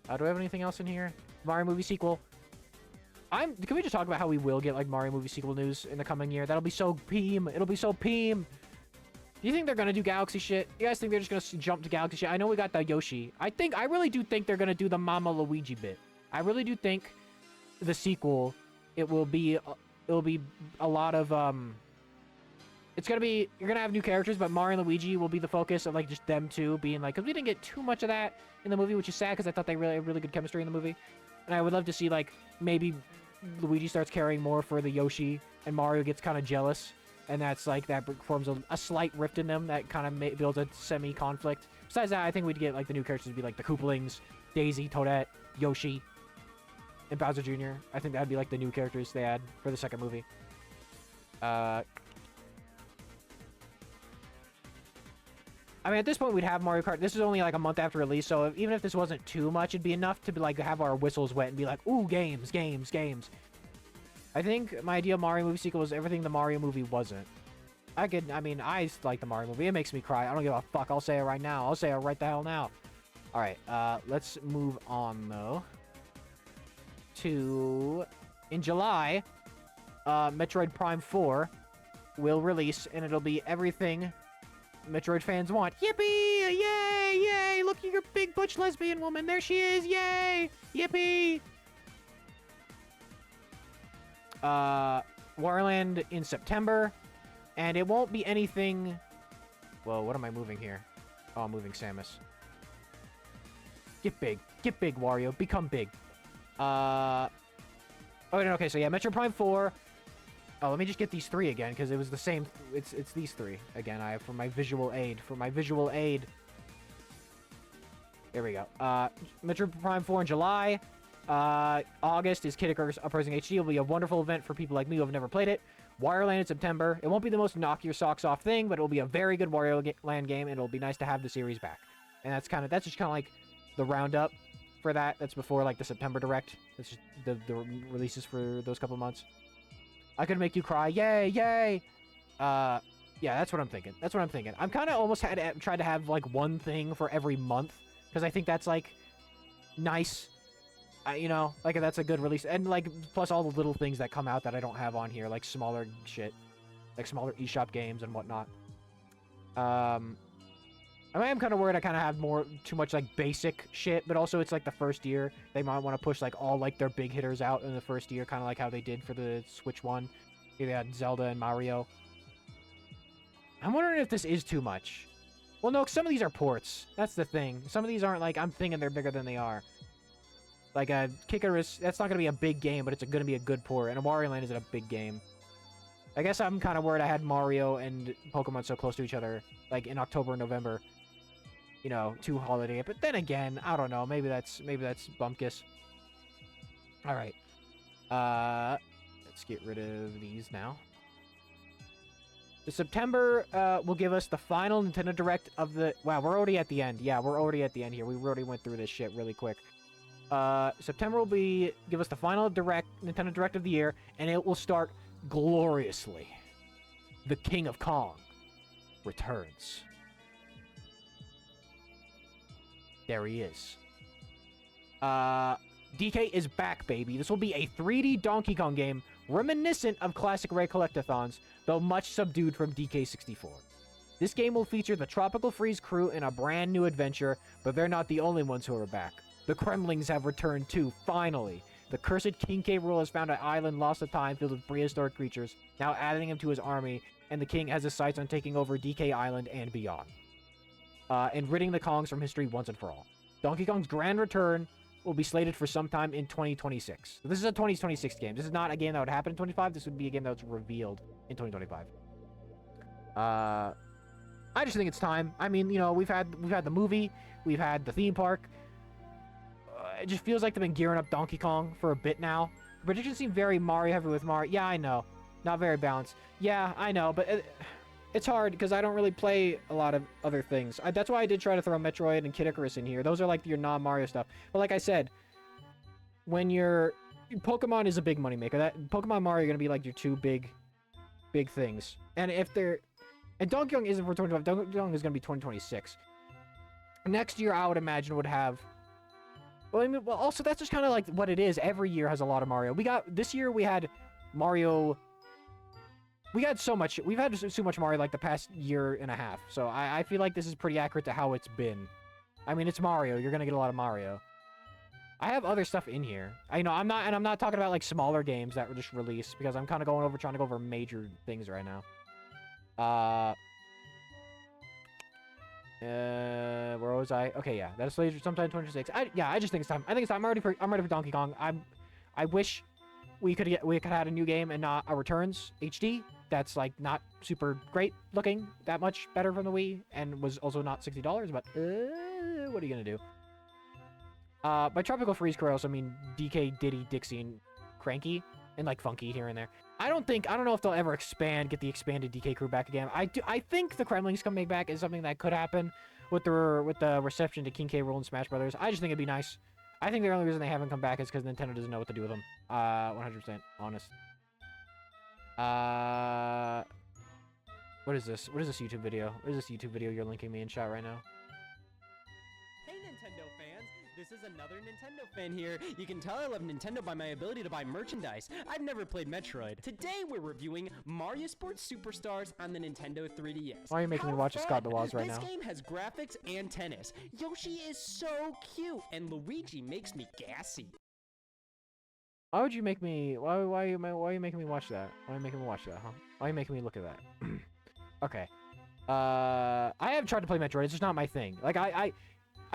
Do I have anything else in here? Mario movie sequel. Can we just talk about how we will get, like, Mario movie sequel news in the coming year? That'll be so peem. It'll be so peem. Do you think they're gonna do Galaxy shit? You guys think they're just gonna jump to Galaxy shit? I know we got the Yoshi. I really do think they're gonna do the Mama Luigi bit. I really do think the sequel, it'll be a lot of, you're gonna have new characters, but Mario and Luigi will be the focus of, like, just them two being, like, because we didn't get too much of that in the movie, which is sad because I thought they really had really good chemistry in the movie. And I would love to see, like, maybe Luigi starts caring more for the Yoshi and Mario gets kind of jealous. And that's, like, that forms a slight rift in them that kind of builds a semi-conflict. Besides that, I think we'd get, like, the new characters would be, like, the Koopalings, Daisy, Toadette, Yoshi, and Bowser Jr. I think that'd be, like, the new characters they add for the second movie. I mean, at this point, we'd have Mario Kart. This is only, like, a month after release, so even if this wasn't too much, it'd be enough to, like, have our whistles wet and be like, ooh, games. I think my ideal Mario movie sequel is everything the Mario movie wasn't. I like the Mario movie. It makes me cry. I don't give a fuck. I'll say it right now. I'll say it right the hell now. Alright, let's move on, though. In July, Metroid Prime 4 will release, and it'll be everything Metroid fans want. Yippee! Yay! Yay! Look at your big butch lesbian woman. There she is! Yay! Yippee! Wario Land in September, and it won't be anything... Whoa, what am I moving here? Oh, I'm moving Samus. Get big, Wario. Become big. Oh, no, okay, so yeah, Metroid Prime 4. Oh, let me just get these three again, because it was the same... It's these three. Again, I have for my visual aid. There we go. Metroid Prime 4 in July. August is Kid Icarus Uprising HD. It'll be a wonderful event for people like me who have never played it. Wario Land in September. It won't be the most knock your socks off thing, but it'll be a very good Wario Land game, and it'll be nice to have the series back. And that's just kind of like the roundup for that. That's before like the September Direct. That's just the releases for those couple months. I could make you cry. Yay, yay. Yeah, that's what I'm thinking. That's what I'm thinking. I'm kind of almost tried to have like one thing for every month, because I think that's like nice. You know, like that's a good release, and like plus all the little things that come out that I don't have on here, like smaller shit, like smaller eShop games and whatnot. I am kind of worried I kind of have too much like basic shit, but also it's like the first year. They might want to push like all like their big hitters out in the first year, kind of like how they did for the Switch one. They had Zelda and Mario. I'm wondering if this is too much. Well, no, some of these are ports. That's the thing. Some of these aren't like I'm thinking they're bigger than they are. Like Kid Icarus, that's not going to be a big game, but it's going to be a good port. And Wario Land isn't a big game. I guess I'm kind of worried I had Mario and Pokemon so close to each other, like in October and November. You know, to holiday. But then again, I don't know. Maybe that's bumpkiss. All right. Let's get rid of these now. The September will give us the final Nintendo Direct of the... Wow, we're already at the end. Yeah, we're already at the end here. We already went through this shit really quick. September will give us the final Nintendo Direct of the year, and it will start gloriously. The King of Kong returns. There he is. DK is back, baby. This will be a 3D Donkey Kong game reminiscent of classic Ray Collectathons, though much subdued from DK64. This game will feature the Tropical Freeze crew in a brand new adventure, but they're not the only ones who are back. The Kremlings have returned too, finally. The cursed King K. Rool has found an island lost to time filled with prehistoric creatures, now adding him to his army, and the king has his sights on taking over DK Island and beyond. And ridding the Kongs from history once and for all. Donkey Kong's grand return will be slated for sometime in 2026. So this is a 2026 game. This is not a game that would happen in 2025. This would be a game that was revealed in 2025. I just think it's time. I mean, you know, we've had the movie, we've had the theme park. It just feels like they've been gearing up Donkey Kong for a bit now. The predictions seem very Mario heavy with Mario. Yeah, I know. Not very balanced. Yeah, I know, but it's hard because I don't really play a lot of other things. That's why I did try to throw Metroid and Kid Icarus in here. Those are like your non-Mario stuff. But like I said, when Pokemon is a big moneymaker. That Pokemon Mario are going to be like your two big things. And Donkey Kong isn't for 2025. Donkey Kong is going to be 2026. Next year, I would imagine, would have... Well, I mean, also, that's just kind of like what it is. Every year has a lot of Mario. This year, we had Mario... We've had so much Mario like the past year and a half. So I feel like this is pretty accurate to how it's been. I mean, it's Mario. You're going to get a lot of Mario. I have other stuff in here. I'm not talking about like smaller games that were just released because I'm kind of trying to go over major things right now. Where was I? Okay, yeah. That's later sometime 2026. I just think it's time. I think it's time. I'm ready for Donkey Kong. I wish we could have had a new game and not a Returns HD. That's like not super great looking, that much better from the Wii, and was also not $60, but what are you gonna do? By Tropical Freeze crew, I also mean DK, Diddy, Dixie, and Cranky, and like Funky here and there. I don't know if they'll ever get the expanded DK crew back again. I think the Kremlings coming back is something that could happen with the reception to King K. Rool and Smash Brothers. I just think it'd be nice. I think the only reason they haven't come back is because Nintendo doesn't know what to do with them. 100% honest. What is this? What is this YouTube video? What is this YouTube video you're linking me in chat right now? Hey Nintendo fans, this is another Nintendo fan here. You can tell I love Nintendo by my ability to buy merchandise. I've never played Metroid. Today we're reviewing Mario Sports Superstars on the Nintendo 3DS. Why are you making me watch a Scott DeWaz right now? This game has graphics and tennis. Yoshi is so cute, and Luigi makes me gassy. Why would you make me... Why are you making me watch that? Why are you making me watch that, huh? Why are you making me look at that? Okay. I have tried to play Metroid. It's just not my thing. Like, I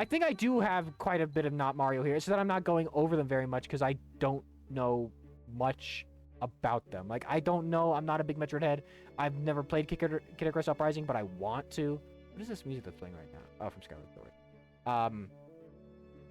think I do have quite a bit of not Mario here. It's just that I'm not going over them very much because I don't know much about them. Like, I don't know. I'm not a big Metroid head. I've never played Kid Icarus Uprising, but I want to. What is this music that's playing right now? Oh, from Skyward Sword.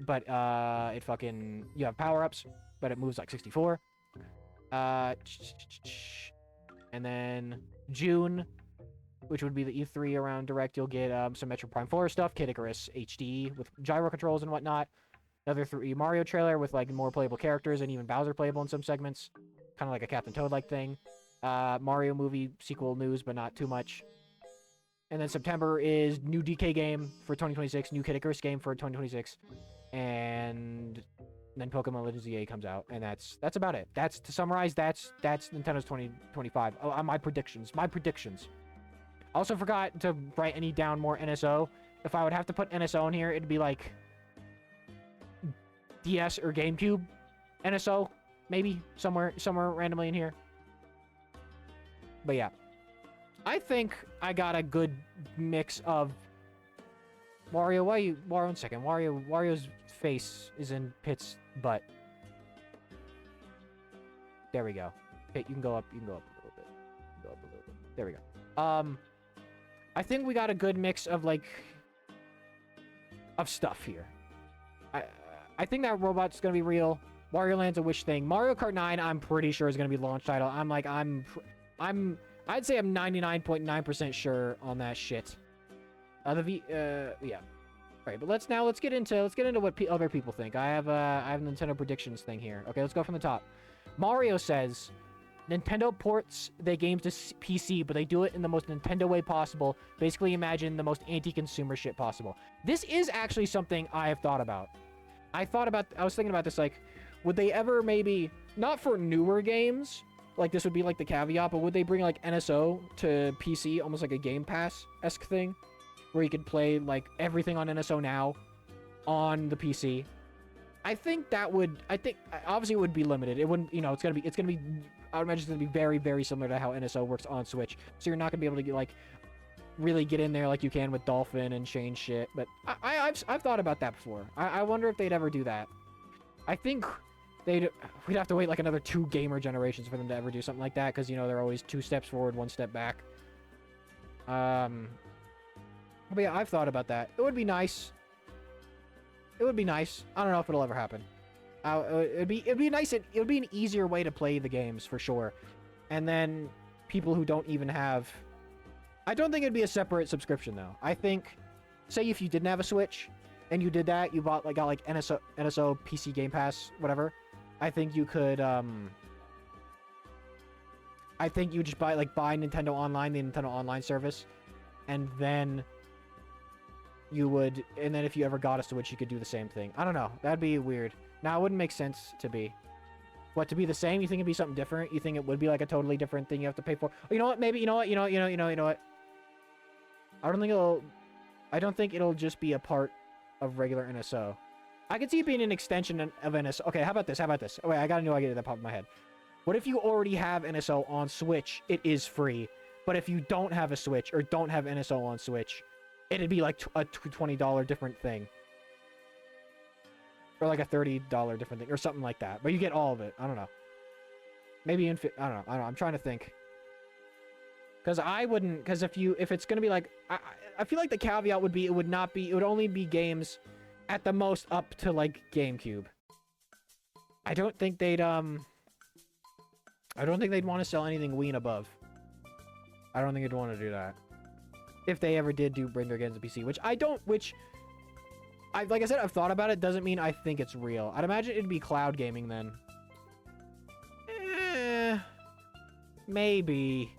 but it fucking you have power-ups, but it moves like 64. And then June, which would be the E3 around Direct, you'll get some Metroid Prime 4 stuff, Kid Icarus HD with gyro controls and whatnot. Another 3 Mario trailer with like more playable characters and even Bowser playable in some segments, kind of like a Captain Toad-like thing. Mario movie sequel news, but not too much. And then September is new DK game for 2026, new Kid Icarus game for 2026, and then Pokemon Legends EA comes out, and that's about it. That's, to summarize, that's Nintendo's 2025. Oh, my predictions. I also forgot to write any down more NSO. If I would have to put NSO in here, it'd be like DS or GameCube NSO, maybe somewhere randomly in here. But yeah, I think I got a good mix of Wario. Wario, 1 second. Wario's face is in Pit's butt. There we go. Pit, you can go up. You can go up a little bit. Go up a little bit. There we go. I think we got a good mix of like stuff here. I think that robot's gonna be real. Wario Land's a wish thing. Mario Kart 9, I'm pretty sure is gonna be launch title. I'd say I'm 99.9% sure on that shit. Yeah. All right, but let's get into what other people think. I have Nintendo predictions thing here. Okay, let's go from the top. Mario says Nintendo ports their games to PC, but they do it in the most Nintendo way possible. Basically, imagine the most anti-consumer shit possible. This is actually something I have thought about. I was thinking about this, like, would they ever maybe, not for newer games, like this would be like the caveat, but would they bring like NSO to PC, almost like a Game Pass-esque thing, where you could play like everything on NSO now on the PC? I think obviously it would be limited. It wouldn't, it's gonna be, I would imagine it's gonna be very, very similar to how NSO works on Switch. So you're not gonna be able to get like, really get in there like you can with Dolphin and change shit. But I've thought about that before. I wonder if they'd ever do that. I think we'd have to wait like another 2 gamer generations for them to ever do something like that, because they're always 2 steps forward, 1 step back. But yeah, I've thought about that. It would be nice. I don't know if it'll ever happen. It'd be nice. It would be an easier way to play the games for sure. And then people who don't even have, I don't think it'd be a separate subscription though. I think, say if you didn't have a Switch and you did that, you got like NSO PC Game Pass, whatever. I think you could, I think you just buy Nintendo Online, the Nintendo Online service, and then if you ever got a Switch, you could do the same thing. I don't know. That'd be weird. Now, it wouldn't make sense to be. What, to be the same? You think it'd be something different? You think it would be like a totally different thing you have to pay for? You know what? Maybe, you know what? I don't think it'll just be a part of regular NSO. I could see it being an extension of NSO. Okay, how about this? Oh, wait, I got a new idea that popped in my head. What if you already have NSO on Switch? It is free. But if you don't have a Switch or don't have NSO on Switch, it'd be like a $20 different thing. Or like a $30 different thing or something like that. But you get all of it. I don't know. Maybe I don't know. I'm trying to think. Because if it's going to be like, I feel like the caveat would be, it would only be games at the most up to like GameCube. I don't think they'd want to sell anything Wii and above. I don't think they'd want to do that. If they ever did bring their games to PC, like I said, I've thought about it, doesn't mean I think it's real. I'd imagine it'd be cloud gaming then. Maybe.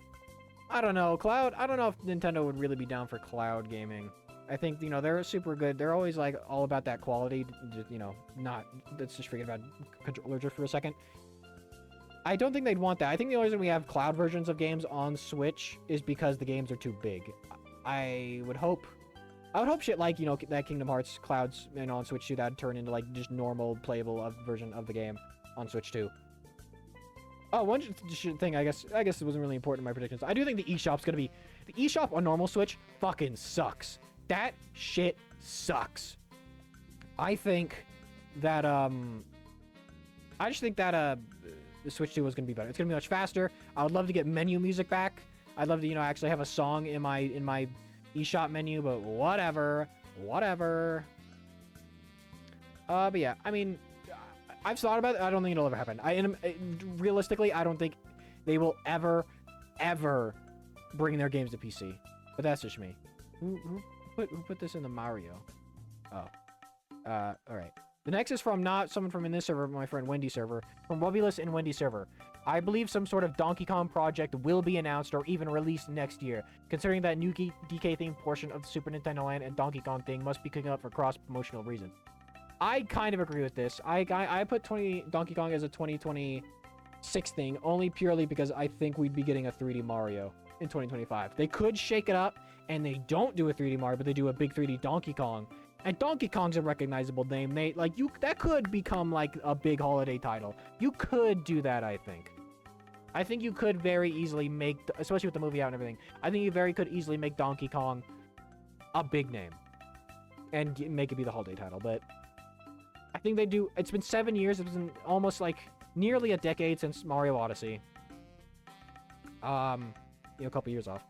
I don't know. I don't know if Nintendo would really be down for cloud gaming. I think, they're super good. They're always, like, all about that quality. Let's just forget about controller just for a second. I don't think they'd want that. I think the only reason we have cloud versions of games on Switch is because the games are too big. I would hope shit like, that Kingdom Hearts clouds on Switch 2, that'd turn into, like, just normal playable version of the game on Switch 2. Oh, one thing, I guess it wasn't really important in my predictions. I do think the eShop's gonna be... The eShop on normal Switch fucking sucks. That shit sucks. I think that, I just think that, the Switch 2 was gonna be better. It's gonna be much faster. I would love to get menu music back. I'd love to, actually have a song in my eShop menu, but whatever. But yeah, I mean, I've thought about it. I don't think it'll ever happen. Realistically, I don't think they will ever bring their games to PC. But that's just me. Who put this in the Mario? Oh. All right. The next is from not someone from in this server, but my friend Wendy server. From Wubulus and Wendy server. I believe some sort of Donkey Kong project will be announced or even released next year, considering that new DK-themed portion of the Super Nintendo Land and Donkey Kong thing must be cooking up for cross-promotional reasons. I kind of agree with this. I put Donkey Kong as a 2026 thing, only purely because I think we'd be getting a 3D Mario in 2025. They could shake it up, and they don't do a 3D Mario, but they do a big 3D Donkey Kong. And Donkey Kong's a recognizable name. That could become like a big holiday title. You could do that, I think. I think you could very easily make, especially with the movie out and everything, I think you could easily make Donkey Kong a big name and make it be the holiday title. But I think they do. It's been 7 years. It's been almost like nearly a decade since Mario Odyssey. A couple years off.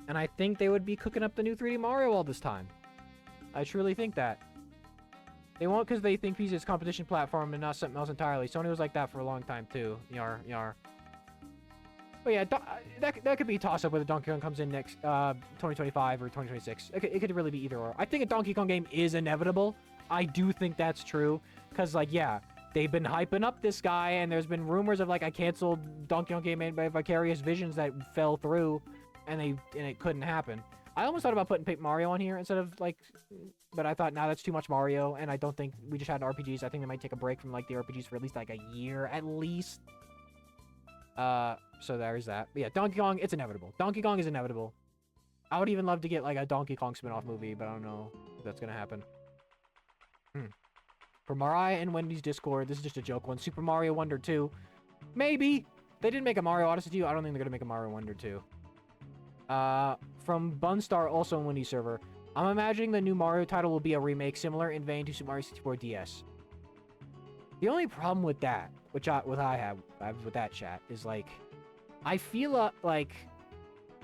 And I think they would be cooking up the new 3D Mario all this time. I truly think that. They won't because they think PC is a competition platform and not something else entirely. Sony was like that for a long time too. Yar. But yeah, that could be a toss-up whether Donkey Kong comes in next 2025 or 2026. It could really be either or. I think a Donkey Kong game is inevitable. I do think that's true. Because, like, yeah, they've been hyping up this guy, and there's been rumors of, like, a canceled Donkey Kong game made by Vicarious Visions that fell through, and it couldn't happen. I almost thought about putting Paper Mario on here instead of, like, but I thought, nah, that's too much Mario, and I don't think we just had RPGs. I think they might take a break from, like, the RPGs for at least, like, a year at least. So there's that. But yeah, Donkey Kong, it's inevitable. Donkey Kong is inevitable. I would even love to get, like, a Donkey Kong spin-off movie, but I don't know if that's gonna happen. For Mariah and Wendy's Discord, this is just a joke one. Super Mario Wonder 2. Maybe. They didn't make a Mario Odyssey 2. I don't think they're gonna make a Mario Wonder 2. From Bunstar, also in Wendy's server. I'm imagining the new Mario title will be a remake similar in vein to Super Mario 64 DS. The only problem with that, I have with that chat, is like, I feel like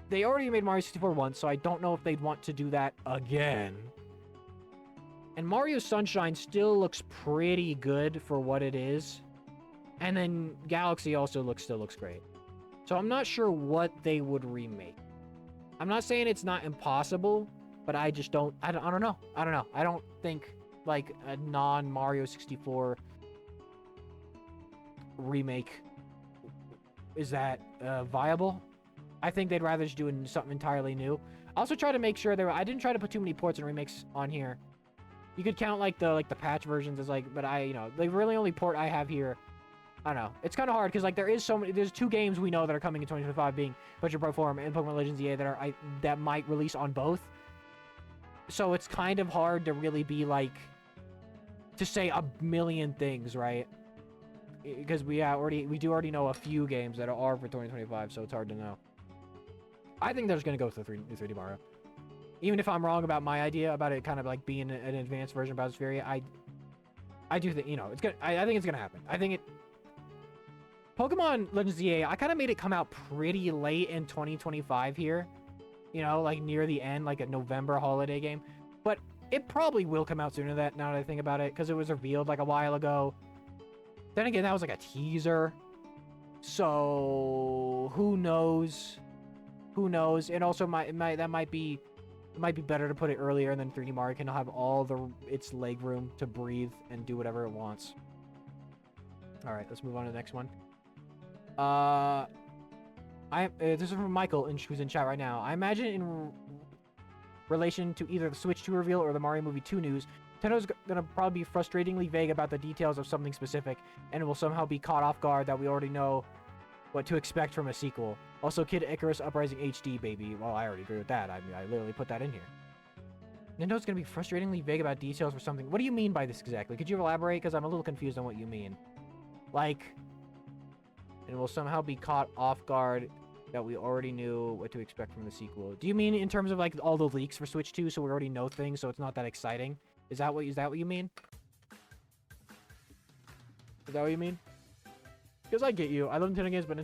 they already made Mario 64 once, so I don't know if they'd want to do that again. And Mario Sunshine still looks pretty good for what it is. And then Galaxy also still looks great. So I'm not sure what they would remake. I'm not saying it's not impossible, but I just don't know. I don't know. I don't think like a non-Mario 64 remake is that viable. I think they'd rather just do something entirely new. I also try to make sure I didn't try to put too many ports and remakes on here. You could count like the patch versions as like, but the really only port I have here, I don't know. It's kind of hard because like there's 2 games we know that are coming in 2025, being Butcher Pro Forum and Pokemon Legends EA that might release on both. So it's kind of hard to really be like to say a million things, right? Because we do already know a few games that are for 2025, so it's hard to know. I think they're just gonna go with the 3D Mario. Even if I'm wrong about my idea about it kind of like being an advanced version of Bowser's Fury, I do think, it's gonna, I think it's gonna happen. I think Pokemon Legends EA, I kind of made it come out pretty late in 2025 here. Like near the end, like a November holiday game. But it probably will come out sooner than that, now that I think about it, because it was revealed like a while ago. Then again, that was like a teaser. So, who knows? Who knows? And also, that might be better to put it earlier, and then 3D Mario can have all its leg room to breathe and do whatever it wants. All right, let's move on to the next one. This is from Michael, who's in chat right now. I imagine in relation to either the Switch 2 reveal or the Mario Movie 2 news, Nintendo's gonna probably be frustratingly vague about the details of something specific, and it will somehow be caught off guard that we already know what to expect from a sequel. Also, Kid Icarus Uprising HD, baby. Well, I already agree with that. I mean, I literally put that in here. Nintendo's gonna be frustratingly vague about details for something. What do you mean by this exactly? Could you elaborate? Because I'm a little confused on what you mean. Like, and will somehow be caught off guard that we already knew what to expect from the sequel. Do you mean in terms of like all the leaks for Switch 2, so we already know things, so it's not that exciting? Is that what you mean? Is that what you mean? Because I get you. I love Nintendo games, but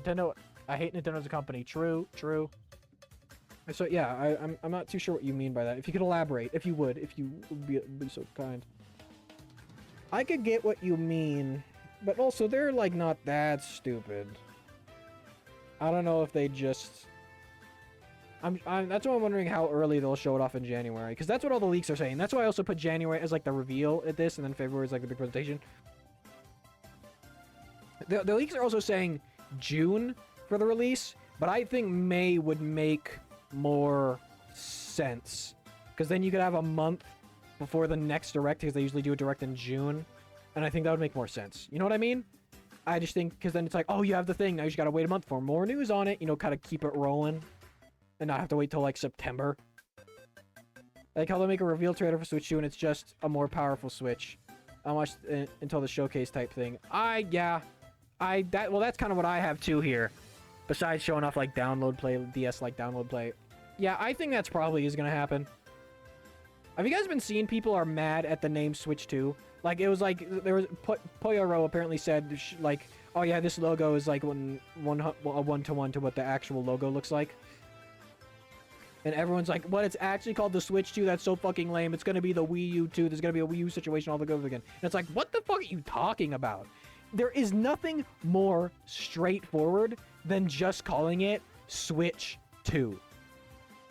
I hate Nintendo as a company. True. So yeah, I'm not too sure what you mean by that. If you could elaborate, if you would be so kind. I could get what you mean, but also they're like not that stupid. I don't know if they just. That's why I'm wondering how early they'll show it off in January, because that's what all the leaks are saying. That's why I also put January as like the reveal at this, and then February is like the big presentation. The leaks are also saying June for the release, but I think May would make more sense, because then you could have a month before the next direct, because they usually do a direct in June, and I think that would make more sense. You know what I mean? I just think, because then it's like, oh, you have the thing, now you just gotta wait a month for more news on it, you know, kind of keep it rolling, and not have to wait till like September. Like how they make a reveal trailer for Switch 2 and it's just a more powerful Switch. I watched until the showcase type thing. Well, that's kind of what I have too here. Besides showing off like download play, DS like download play. Yeah, I think that's probably is gonna happen. Have you guys been seeing people are mad at the name Switch 2? Like, it was like, there was, Poyoro apparently said, like, oh yeah, this logo is like a one-to-one to what the actual logo looks like. And everyone's like, what, it's actually called the Switch 2? That's so fucking lame. It's gonna be the Wii U 2. There's gonna be a Wii U situation all over again. And it's like, what the fuck are you talking about? There is nothing more straightforward than just calling it Switch 2.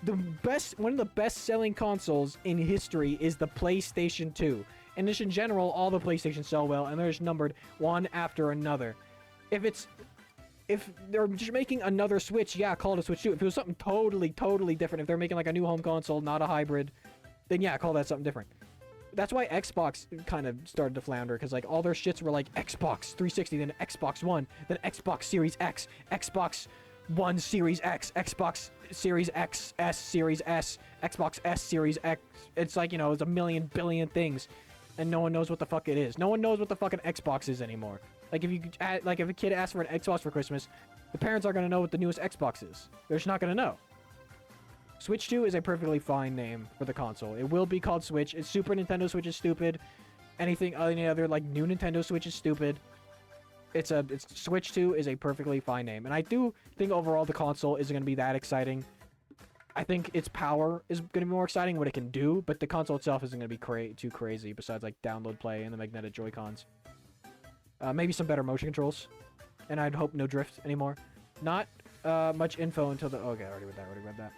One of the best-selling consoles in history is the PlayStation 2. And just in general, all the PlayStations sell well, and they're just numbered one after another. If they're just making another Switch, yeah, call it a Switch 2. If it was something totally different, if they're making like a new home console, not a hybrid, then yeah, call that something different. That's why Xbox kind of started to flounder, because like all their shits were like Xbox 360, then Xbox One, then Xbox Series X, Xbox One Series X, Xbox Series X, S, Series S, Xbox S, Series X. It's like, you know, it's a million billion things, and no one knows what the fuck it is. No one knows what the fucking Xbox is anymore. Like if if a kid asks for an Xbox for Christmas, the parents aren't gonna know what the newest Xbox is. They're just not gonna know. Switch 2 is a perfectly fine name for the console. It will be called Switch. It's Super Nintendo Switch is stupid. Any other like new Nintendo Switch is stupid. It's Switch 2 is a perfectly fine name, and I do think overall the console isn't gonna be that exciting. I think its power is gonna be more exciting, what it can do, but the console itself isn't gonna be too crazy. Besides like download play and the magnetic Joy-Cons. Maybe some better motion controls, and I'd hope no drift anymore. Not much info until the. Okay, I already read that.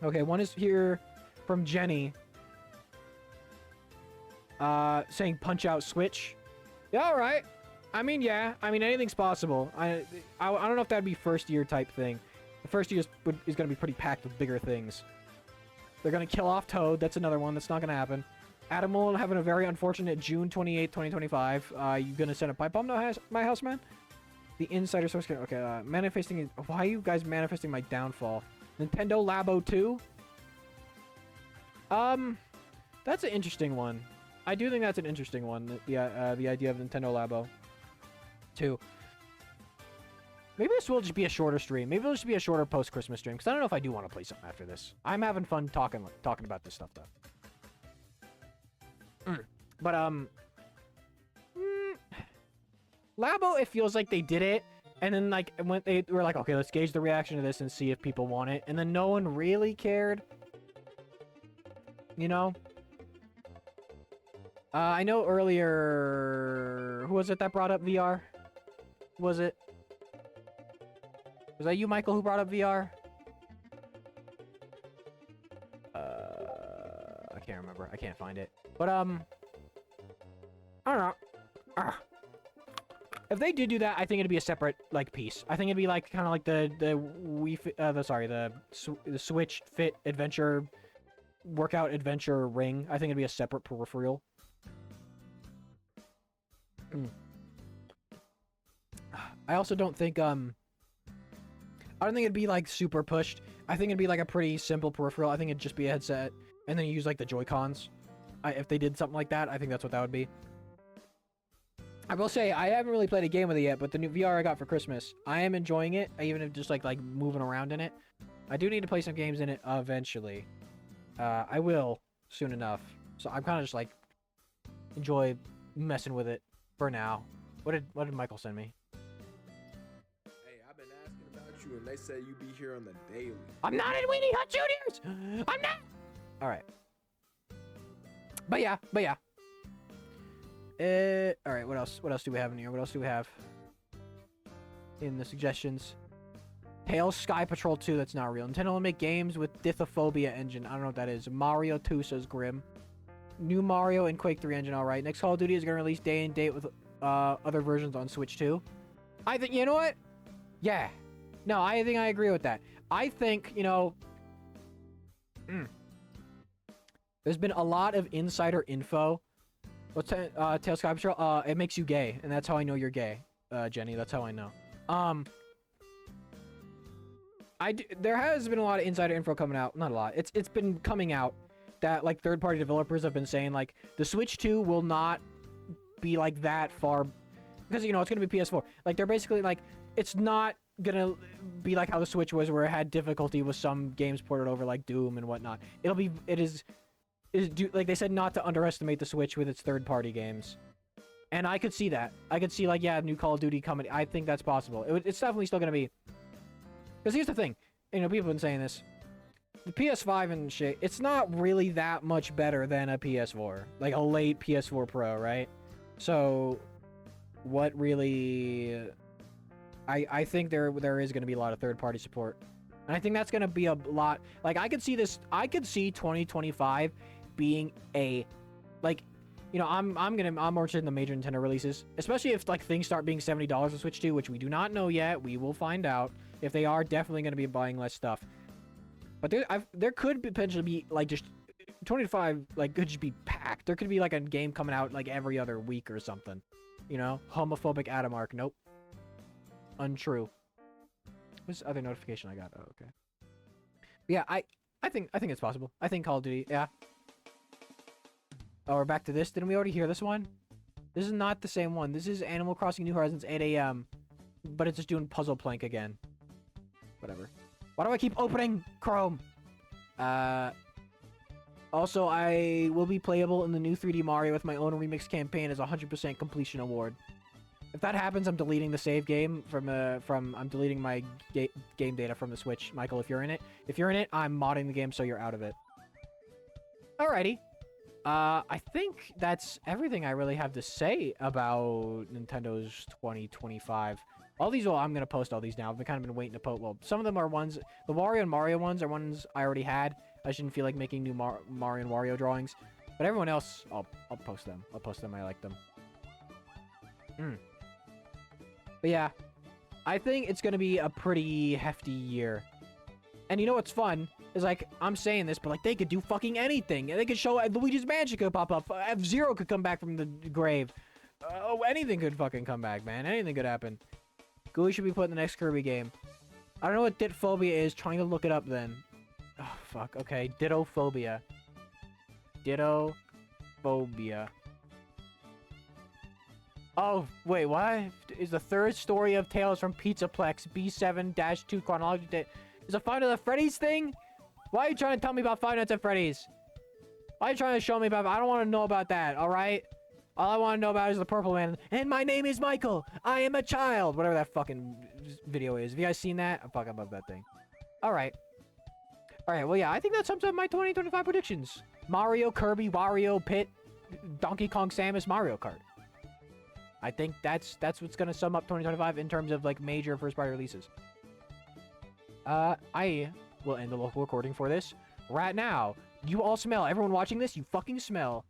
Okay, one is here from Jenny. Saying Punch Out Switch. Yeah, all right. I mean, yeah. I mean, anything's possible. I don't know if that'd be first year type thing. The first year is going to be pretty packed with bigger things. They're going to kill off Toad. That's another one that's not going to happen. Adam will having a very unfortunate June 28, 2025. You going to send a pipe bomb to my house, man? The insider source. Okay, manifesting. Why are you guys manifesting my downfall? Nintendo Labo 2? That's an interesting one. I do think that's an interesting one. The idea of Nintendo Labo 2. Maybe this will just be a shorter stream. Maybe it'll just be a shorter post-Christmas stream, because I don't know if I do want to play something after this. I'm having fun talking about this stuff, though. But, Labo, it feels like they did it, and then, like, when they were like, okay, let's gauge the reaction to this and see if people want it, and then no one really cared. You know? I know earlier... Who was it that brought up VR? Who was it? Was that you, Michael, who brought up VR? I can't remember. I can't find it. But, I don't know. If they do that, I think it'd be a separate, like, piece. I think it'd be, like, kind of like the Switch Fit Adventure Workout Adventure Ring. I think it'd be a separate peripheral. I also don't think, I don't think it'd be, like, super pushed. I think it'd be, like, a pretty simple peripheral. I think it'd just be a headset, and then you use, like, the Joy-Cons. If they did something like that, I think that's what that would be. I will say, I haven't really played a game with it yet, but the new VR I got for Christmas, I am enjoying it. I even just, like moving around in it. I do need to play some games in it eventually. I will soon enough. So I'm kind of just, like, enjoy messing with it for now. What did Michael send me? Hey, I've been asking about you, and they say you be here on the daily. I'm not in Weenie Hut Juniors! I'm not! Alright. But yeah. All right. What else? What else do we have in here? What else do we have in the suggestions? Tails Sky Patrol 2. That's not real. Nintendo will make games with Dithophobia engine. I don't know what that is. Mario 2 says Grim. New Mario and Quake 3 engine. All right. Next Call of Duty is gonna release day and date with other versions on Switch 2. I think, you know what? Yeah. No, I think I agree with that. I think, you know, there's been a lot of insider info. What's Tail Sky Patrol? It makes you gay, and that's how I know you're gay, Jenny. That's how I know. There has been a lot of insider info coming out. Not a lot. It's been coming out that like third-party developers have been saying like the Switch 2 will not be like that far because you know it's gonna be PS4. Like they're basically like it's not gonna be like how the Switch was where it had difficulty with some games ported over like Doom and whatnot. Like they said not to underestimate the Switch with its third-party games. And I could see that. I could see like, yeah, new Call of Duty coming. I think that's possible. It's definitely still gonna be. Because here's the thing, you know, people have been saying this. The PS5 and shit, it's not really that much better than a PS4. Like a late PS4 Pro, right? So, what really... I think there is going to be a lot of third-party support. And I think that's going to be a lot... Like, I could see 2025 being a... Like, you know, I'm more interested in the major Nintendo releases. Especially if, like, things start being $70 on Switch 2, which we do not know yet. We will find out. If they are, definitely going to be buying less stuff. But there could potentially be, like, just... 25, like, could just be packed. There could be, like, a game coming out, like, every other week or something. You know? Homophobic Adamark. Nope. Untrue. What's the other notification I got? Oh, okay. Yeah, I think it's possible. I think Call of Duty, yeah. Oh, we're back to this. Didn't we already hear this one? This is not the same one. This is Animal Crossing New Horizons 8 a.m. But it's just doing Puzzle Plank again. Whatever. Why do I keep opening Chrome? Also, I will be playable in the new 3D Mario with my own remix campaign as a 100% completion award. If that happens, I'm deleting the save game I'm deleting my game data from the Switch. Michael, if you're in it, I'm modding the game so you're out of it. Alrighty. I think that's everything I really have to say about Nintendo's 2025. All these, well, I'm going to post all these now. I've kind of been waiting to post. Well, some of them are ones, the Wario and Mario ones are ones I already had. I shouldn't feel like making new Mario and Wario drawings. But everyone else, I'll post them. I'll post them. I like them. But yeah, I think it's going to be a pretty hefty year. And you know what's fun? Is like, I'm saying this, but like, they could do fucking anything. They could show Luigi's Mansion could pop up. F-Zero could come back from the grave. Anything could fucking come back, man. Anything could happen. Gooey should be put in the next Kirby game. I don't know what Ditphobia is. Trying to look it up then. Oh, fuck. Okay. Dittophobia. Dittophobia. Oh, wait, what? Is the third story of Tales from Pizzaplex B7-2 chronology is a Five Nights at Freddy's thing? Why are you trying to tell me about Five Nights at Freddy's? Why are you trying to show me about... I don't want to know about that, alright? All I want to know about is the Purple Man. And my name is Michael. I am a child. Whatever that fucking video is. Have you guys seen that? I fucking love that thing. Alright. Alright, well, yeah, I think that sums up my 2025 predictions. Mario, Kirby, Wario, Pit, Donkey Kong, Samus, Mario Kart. I think that's what's gonna sum up 2025 in terms of, like, major first-party releases. I will end the local recording for this right now. You all smell. Everyone watching this, you fucking smell